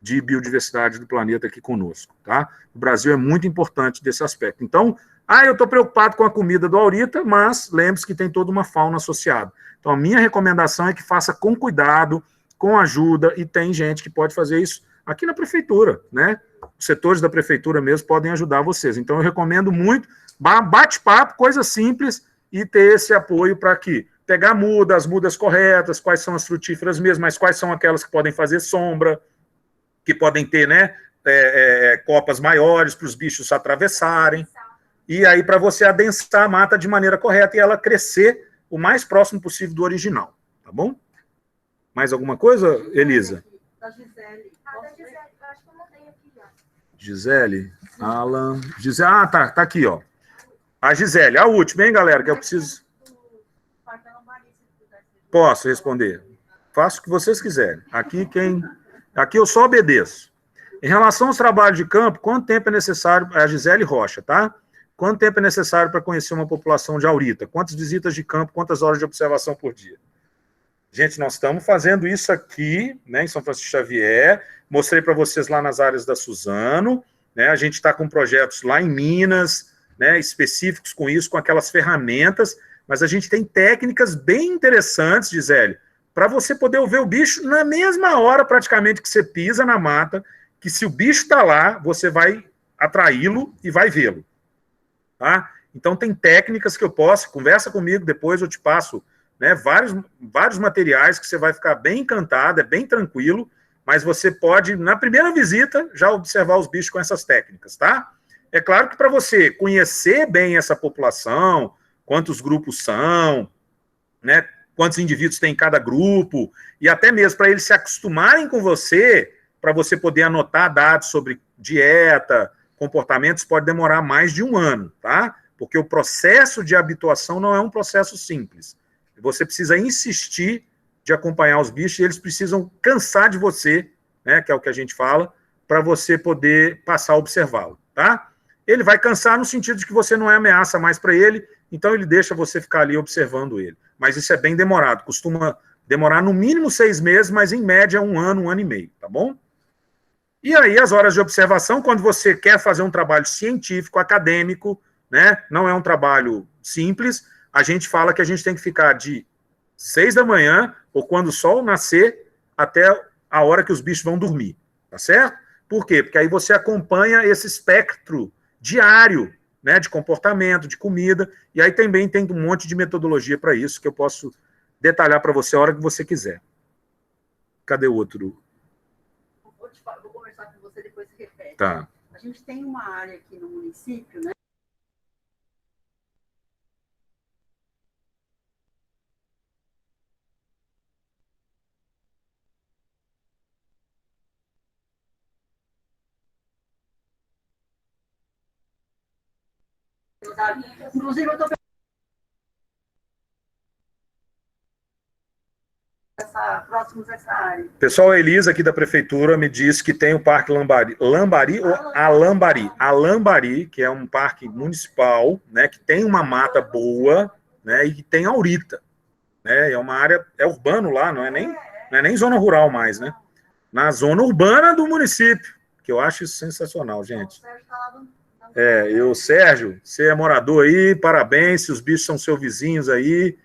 [SPEAKER 1] de biodiversidade do planeta aqui conosco, tá? O Brasil é muito importante desse aspecto. Então, eu estou preocupado com a comida do aurita, mas lembre-se que tem toda uma fauna associada. Então, a minha recomendação é que faça com cuidado, com ajuda, e tem gente que pode fazer isso aqui na prefeitura, né? Os setores da prefeitura mesmo podem ajudar vocês. Então, eu recomendo muito, bate-papo, coisa simples, e ter esse apoio para que pegar as mudas corretas, quais são as frutíferas mesmo, mas quais são aquelas que podem fazer sombra, que podem ter, né, copas maiores para os bichos atravessarem, e aí para você adensar a mata de maneira correta e ela crescer o mais próximo possível do original, tá bom? Mais alguma coisa, Elisa?
[SPEAKER 4] Da Gisele. Da Gisele, eu acho que eu mandei aqui já.
[SPEAKER 1] Gisele, Alan, Gisele, tá aqui, ó. A Gisele, a última, hein, galera, que eu preciso... Posso responder. Faço o que vocês quiserem. Aqui eu só obedeço. Em relação aos trabalhos de campo, quanto tempo é necessário... A Gisele Rocha, tá? Quanto tempo é necessário para conhecer uma população de aurita? Quantas visitas de campo, quantas horas de observação por dia? Gente, nós estamos fazendo isso aqui, né, em São Francisco Xavier. Mostrei para vocês lá nas áreas da Suzano, né? A gente está com projetos lá em Minas, né, específicos com isso, com aquelas ferramentas, mas a gente tem técnicas bem interessantes, Gisele, para você poder ver o bicho na mesma hora, praticamente, que você pisa na mata, que se o bicho está lá, você vai atraí-lo e vai vê-lo. Tá? Então, tem técnicas que eu posso, conversa comigo, depois eu te passo, né, vários materiais que você vai ficar bem encantado, é bem tranquilo, mas você pode, na primeira visita, já observar os bichos com essas técnicas, tá? É claro que para você conhecer bem essa população, quantos grupos são, né, quantos indivíduos tem em cada grupo, e até mesmo para eles se acostumarem com você, para você poder anotar dados sobre dieta, comportamentos, pode demorar mais de um ano, tá? Porque o processo de habituação não é um processo simples. Você precisa insistir de acompanhar os bichos, e eles precisam cansar de você, né, que é o que a gente fala, para você poder passar a observá-lo, tá? Ele vai cansar no sentido de que você não é ameaça mais para ele, então ele deixa você ficar ali observando ele. Mas isso é bem demorado, costuma demorar no mínimo 6 meses, mas em média 1 ano, 1 ano e meio, tá bom? E aí as horas de observação, quando você quer fazer um trabalho científico, acadêmico, né, não é um trabalho simples, a gente fala que a gente tem que ficar de 6 da manhã, ou quando o sol nascer, até a hora que os bichos vão dormir, tá certo? Por quê? Porque aí você acompanha esse espectro diário, né, de comportamento, de comida, e aí também tem um monte de metodologia para isso, que eu posso detalhar para você a hora que você quiser. Cadê o outro?
[SPEAKER 5] Vou conversar com você, depois você repete.
[SPEAKER 1] Tá.
[SPEAKER 5] A gente tem uma área aqui no município, né? Inclusive, eu estou próximos a essa área.
[SPEAKER 1] Pessoal, a Elisa aqui da prefeitura me disse que tem o Parque Lambari ou Alambari, que é um parque municipal, né, que tem uma mata boa, né, e que tem aurita, né, é uma área, é urbano lá, não é nem zona rural mais, né, na zona urbana do município, que eu acho isso sensacional, gente. Sérgio, você é morador aí, parabéns, se os bichos são seus vizinhos aí,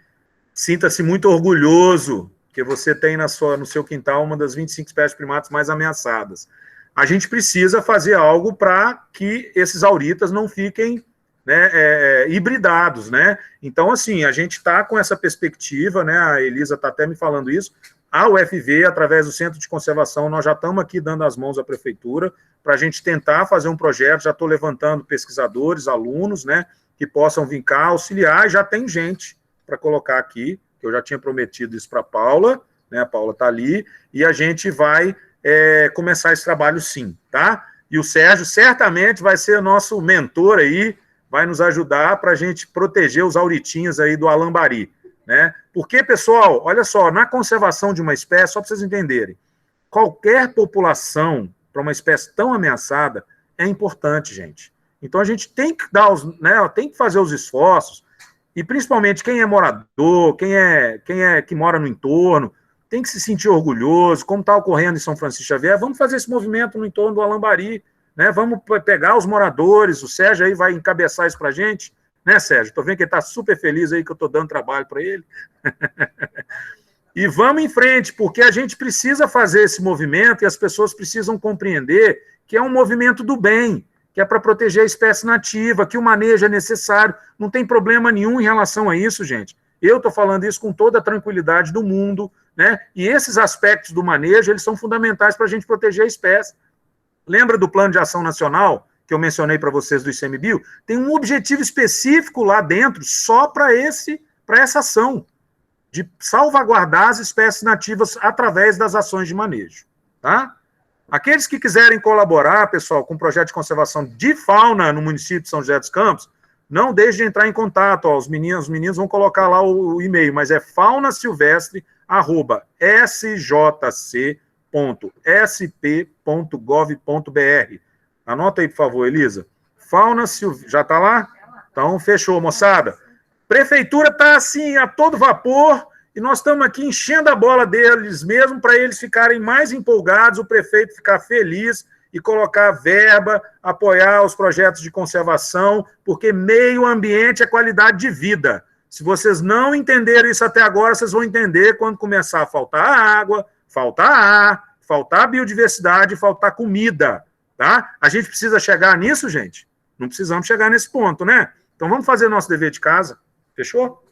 [SPEAKER 1] sinta-se muito orgulhoso, que você tem no seu quintal uma das 25 espécies de primatas mais ameaçadas. A gente precisa fazer algo para que esses auritas não fiquem, né, hibridados, né? Então, assim, a gente está com essa perspectiva, né? A Elisa está até me falando isso. A UFV, através do Centro de Conservação, nós já estamos aqui dando as mãos à prefeitura para a gente tentar fazer um projeto. Já estou levantando pesquisadores, alunos, né, que possam vir cá auxiliar, e já tem gente para colocar aqui, que eu já tinha prometido isso para a Paula, né, a Paula está ali, e a gente vai começar esse trabalho sim, tá? E o Sérgio certamente vai ser nosso mentor aí, vai nos ajudar para a gente proteger os auritinhos aí do Alambari, né? Porque, pessoal, olha só, na conservação de uma espécie, só para vocês entenderem, qualquer população para uma espécie tão ameaçada é importante, gente. Então a gente tem que tem que fazer os esforços. E principalmente quem é morador, que mora no entorno, tem que se sentir orgulhoso, como está ocorrendo em São Francisco Xavier. Vamos fazer esse movimento no entorno do Alambari, né? Vamos pegar os moradores, o Sérgio aí vai encabeçar isso para a gente, né, Sérgio? Estou vendo que ele está super feliz aí que eu estou dando trabalho para ele. E vamos em frente, porque a gente precisa fazer esse movimento e as pessoas precisam compreender que é um movimento do bem, que é para proteger a espécie nativa, que o manejo é necessário, não tem problema nenhum em relação a isso, gente. Eu estou falando isso com toda a tranquilidade do mundo, né? E esses aspectos do manejo, eles são fundamentais para a gente proteger a espécie. Lembra do Plano de Ação Nacional, que eu mencionei para vocês do ICMBio? Tem um objetivo específico lá dentro, só para essa ação, de salvaguardar as espécies nativas através das ações de manejo, tá? Aqueles que quiserem colaborar, pessoal, com o projeto de conservação de fauna no município de São José dos Campos, não deixe de entrar em contato. Ó, os meninos vão colocar lá o e-mail, mas é faunasilvestre@sjc.sp.gov.br. Anota aí, por favor, Elisa. Já está lá? Então, fechou, moçada. Prefeitura está assim, a todo vapor, e nós estamos aqui enchendo a bola deles mesmo para eles ficarem mais empolgados, o prefeito ficar feliz e colocar verba, apoiar os projetos de conservação, porque meio ambiente é qualidade de vida. Se vocês não entenderam isso até agora, vocês vão entender quando começar a faltar água, faltar ar, faltar biodiversidade, faltar comida, tá? A gente precisa chegar nisso, gente? Não precisamos chegar nesse ponto, né? Então vamos fazer nosso dever de casa. Fechou?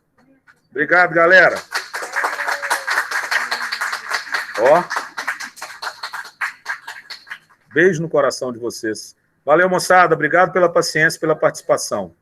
[SPEAKER 1] Obrigado, galera. Ó. Beijo no coração de vocês. Valeu, moçada. Obrigado pela paciência, pela participação.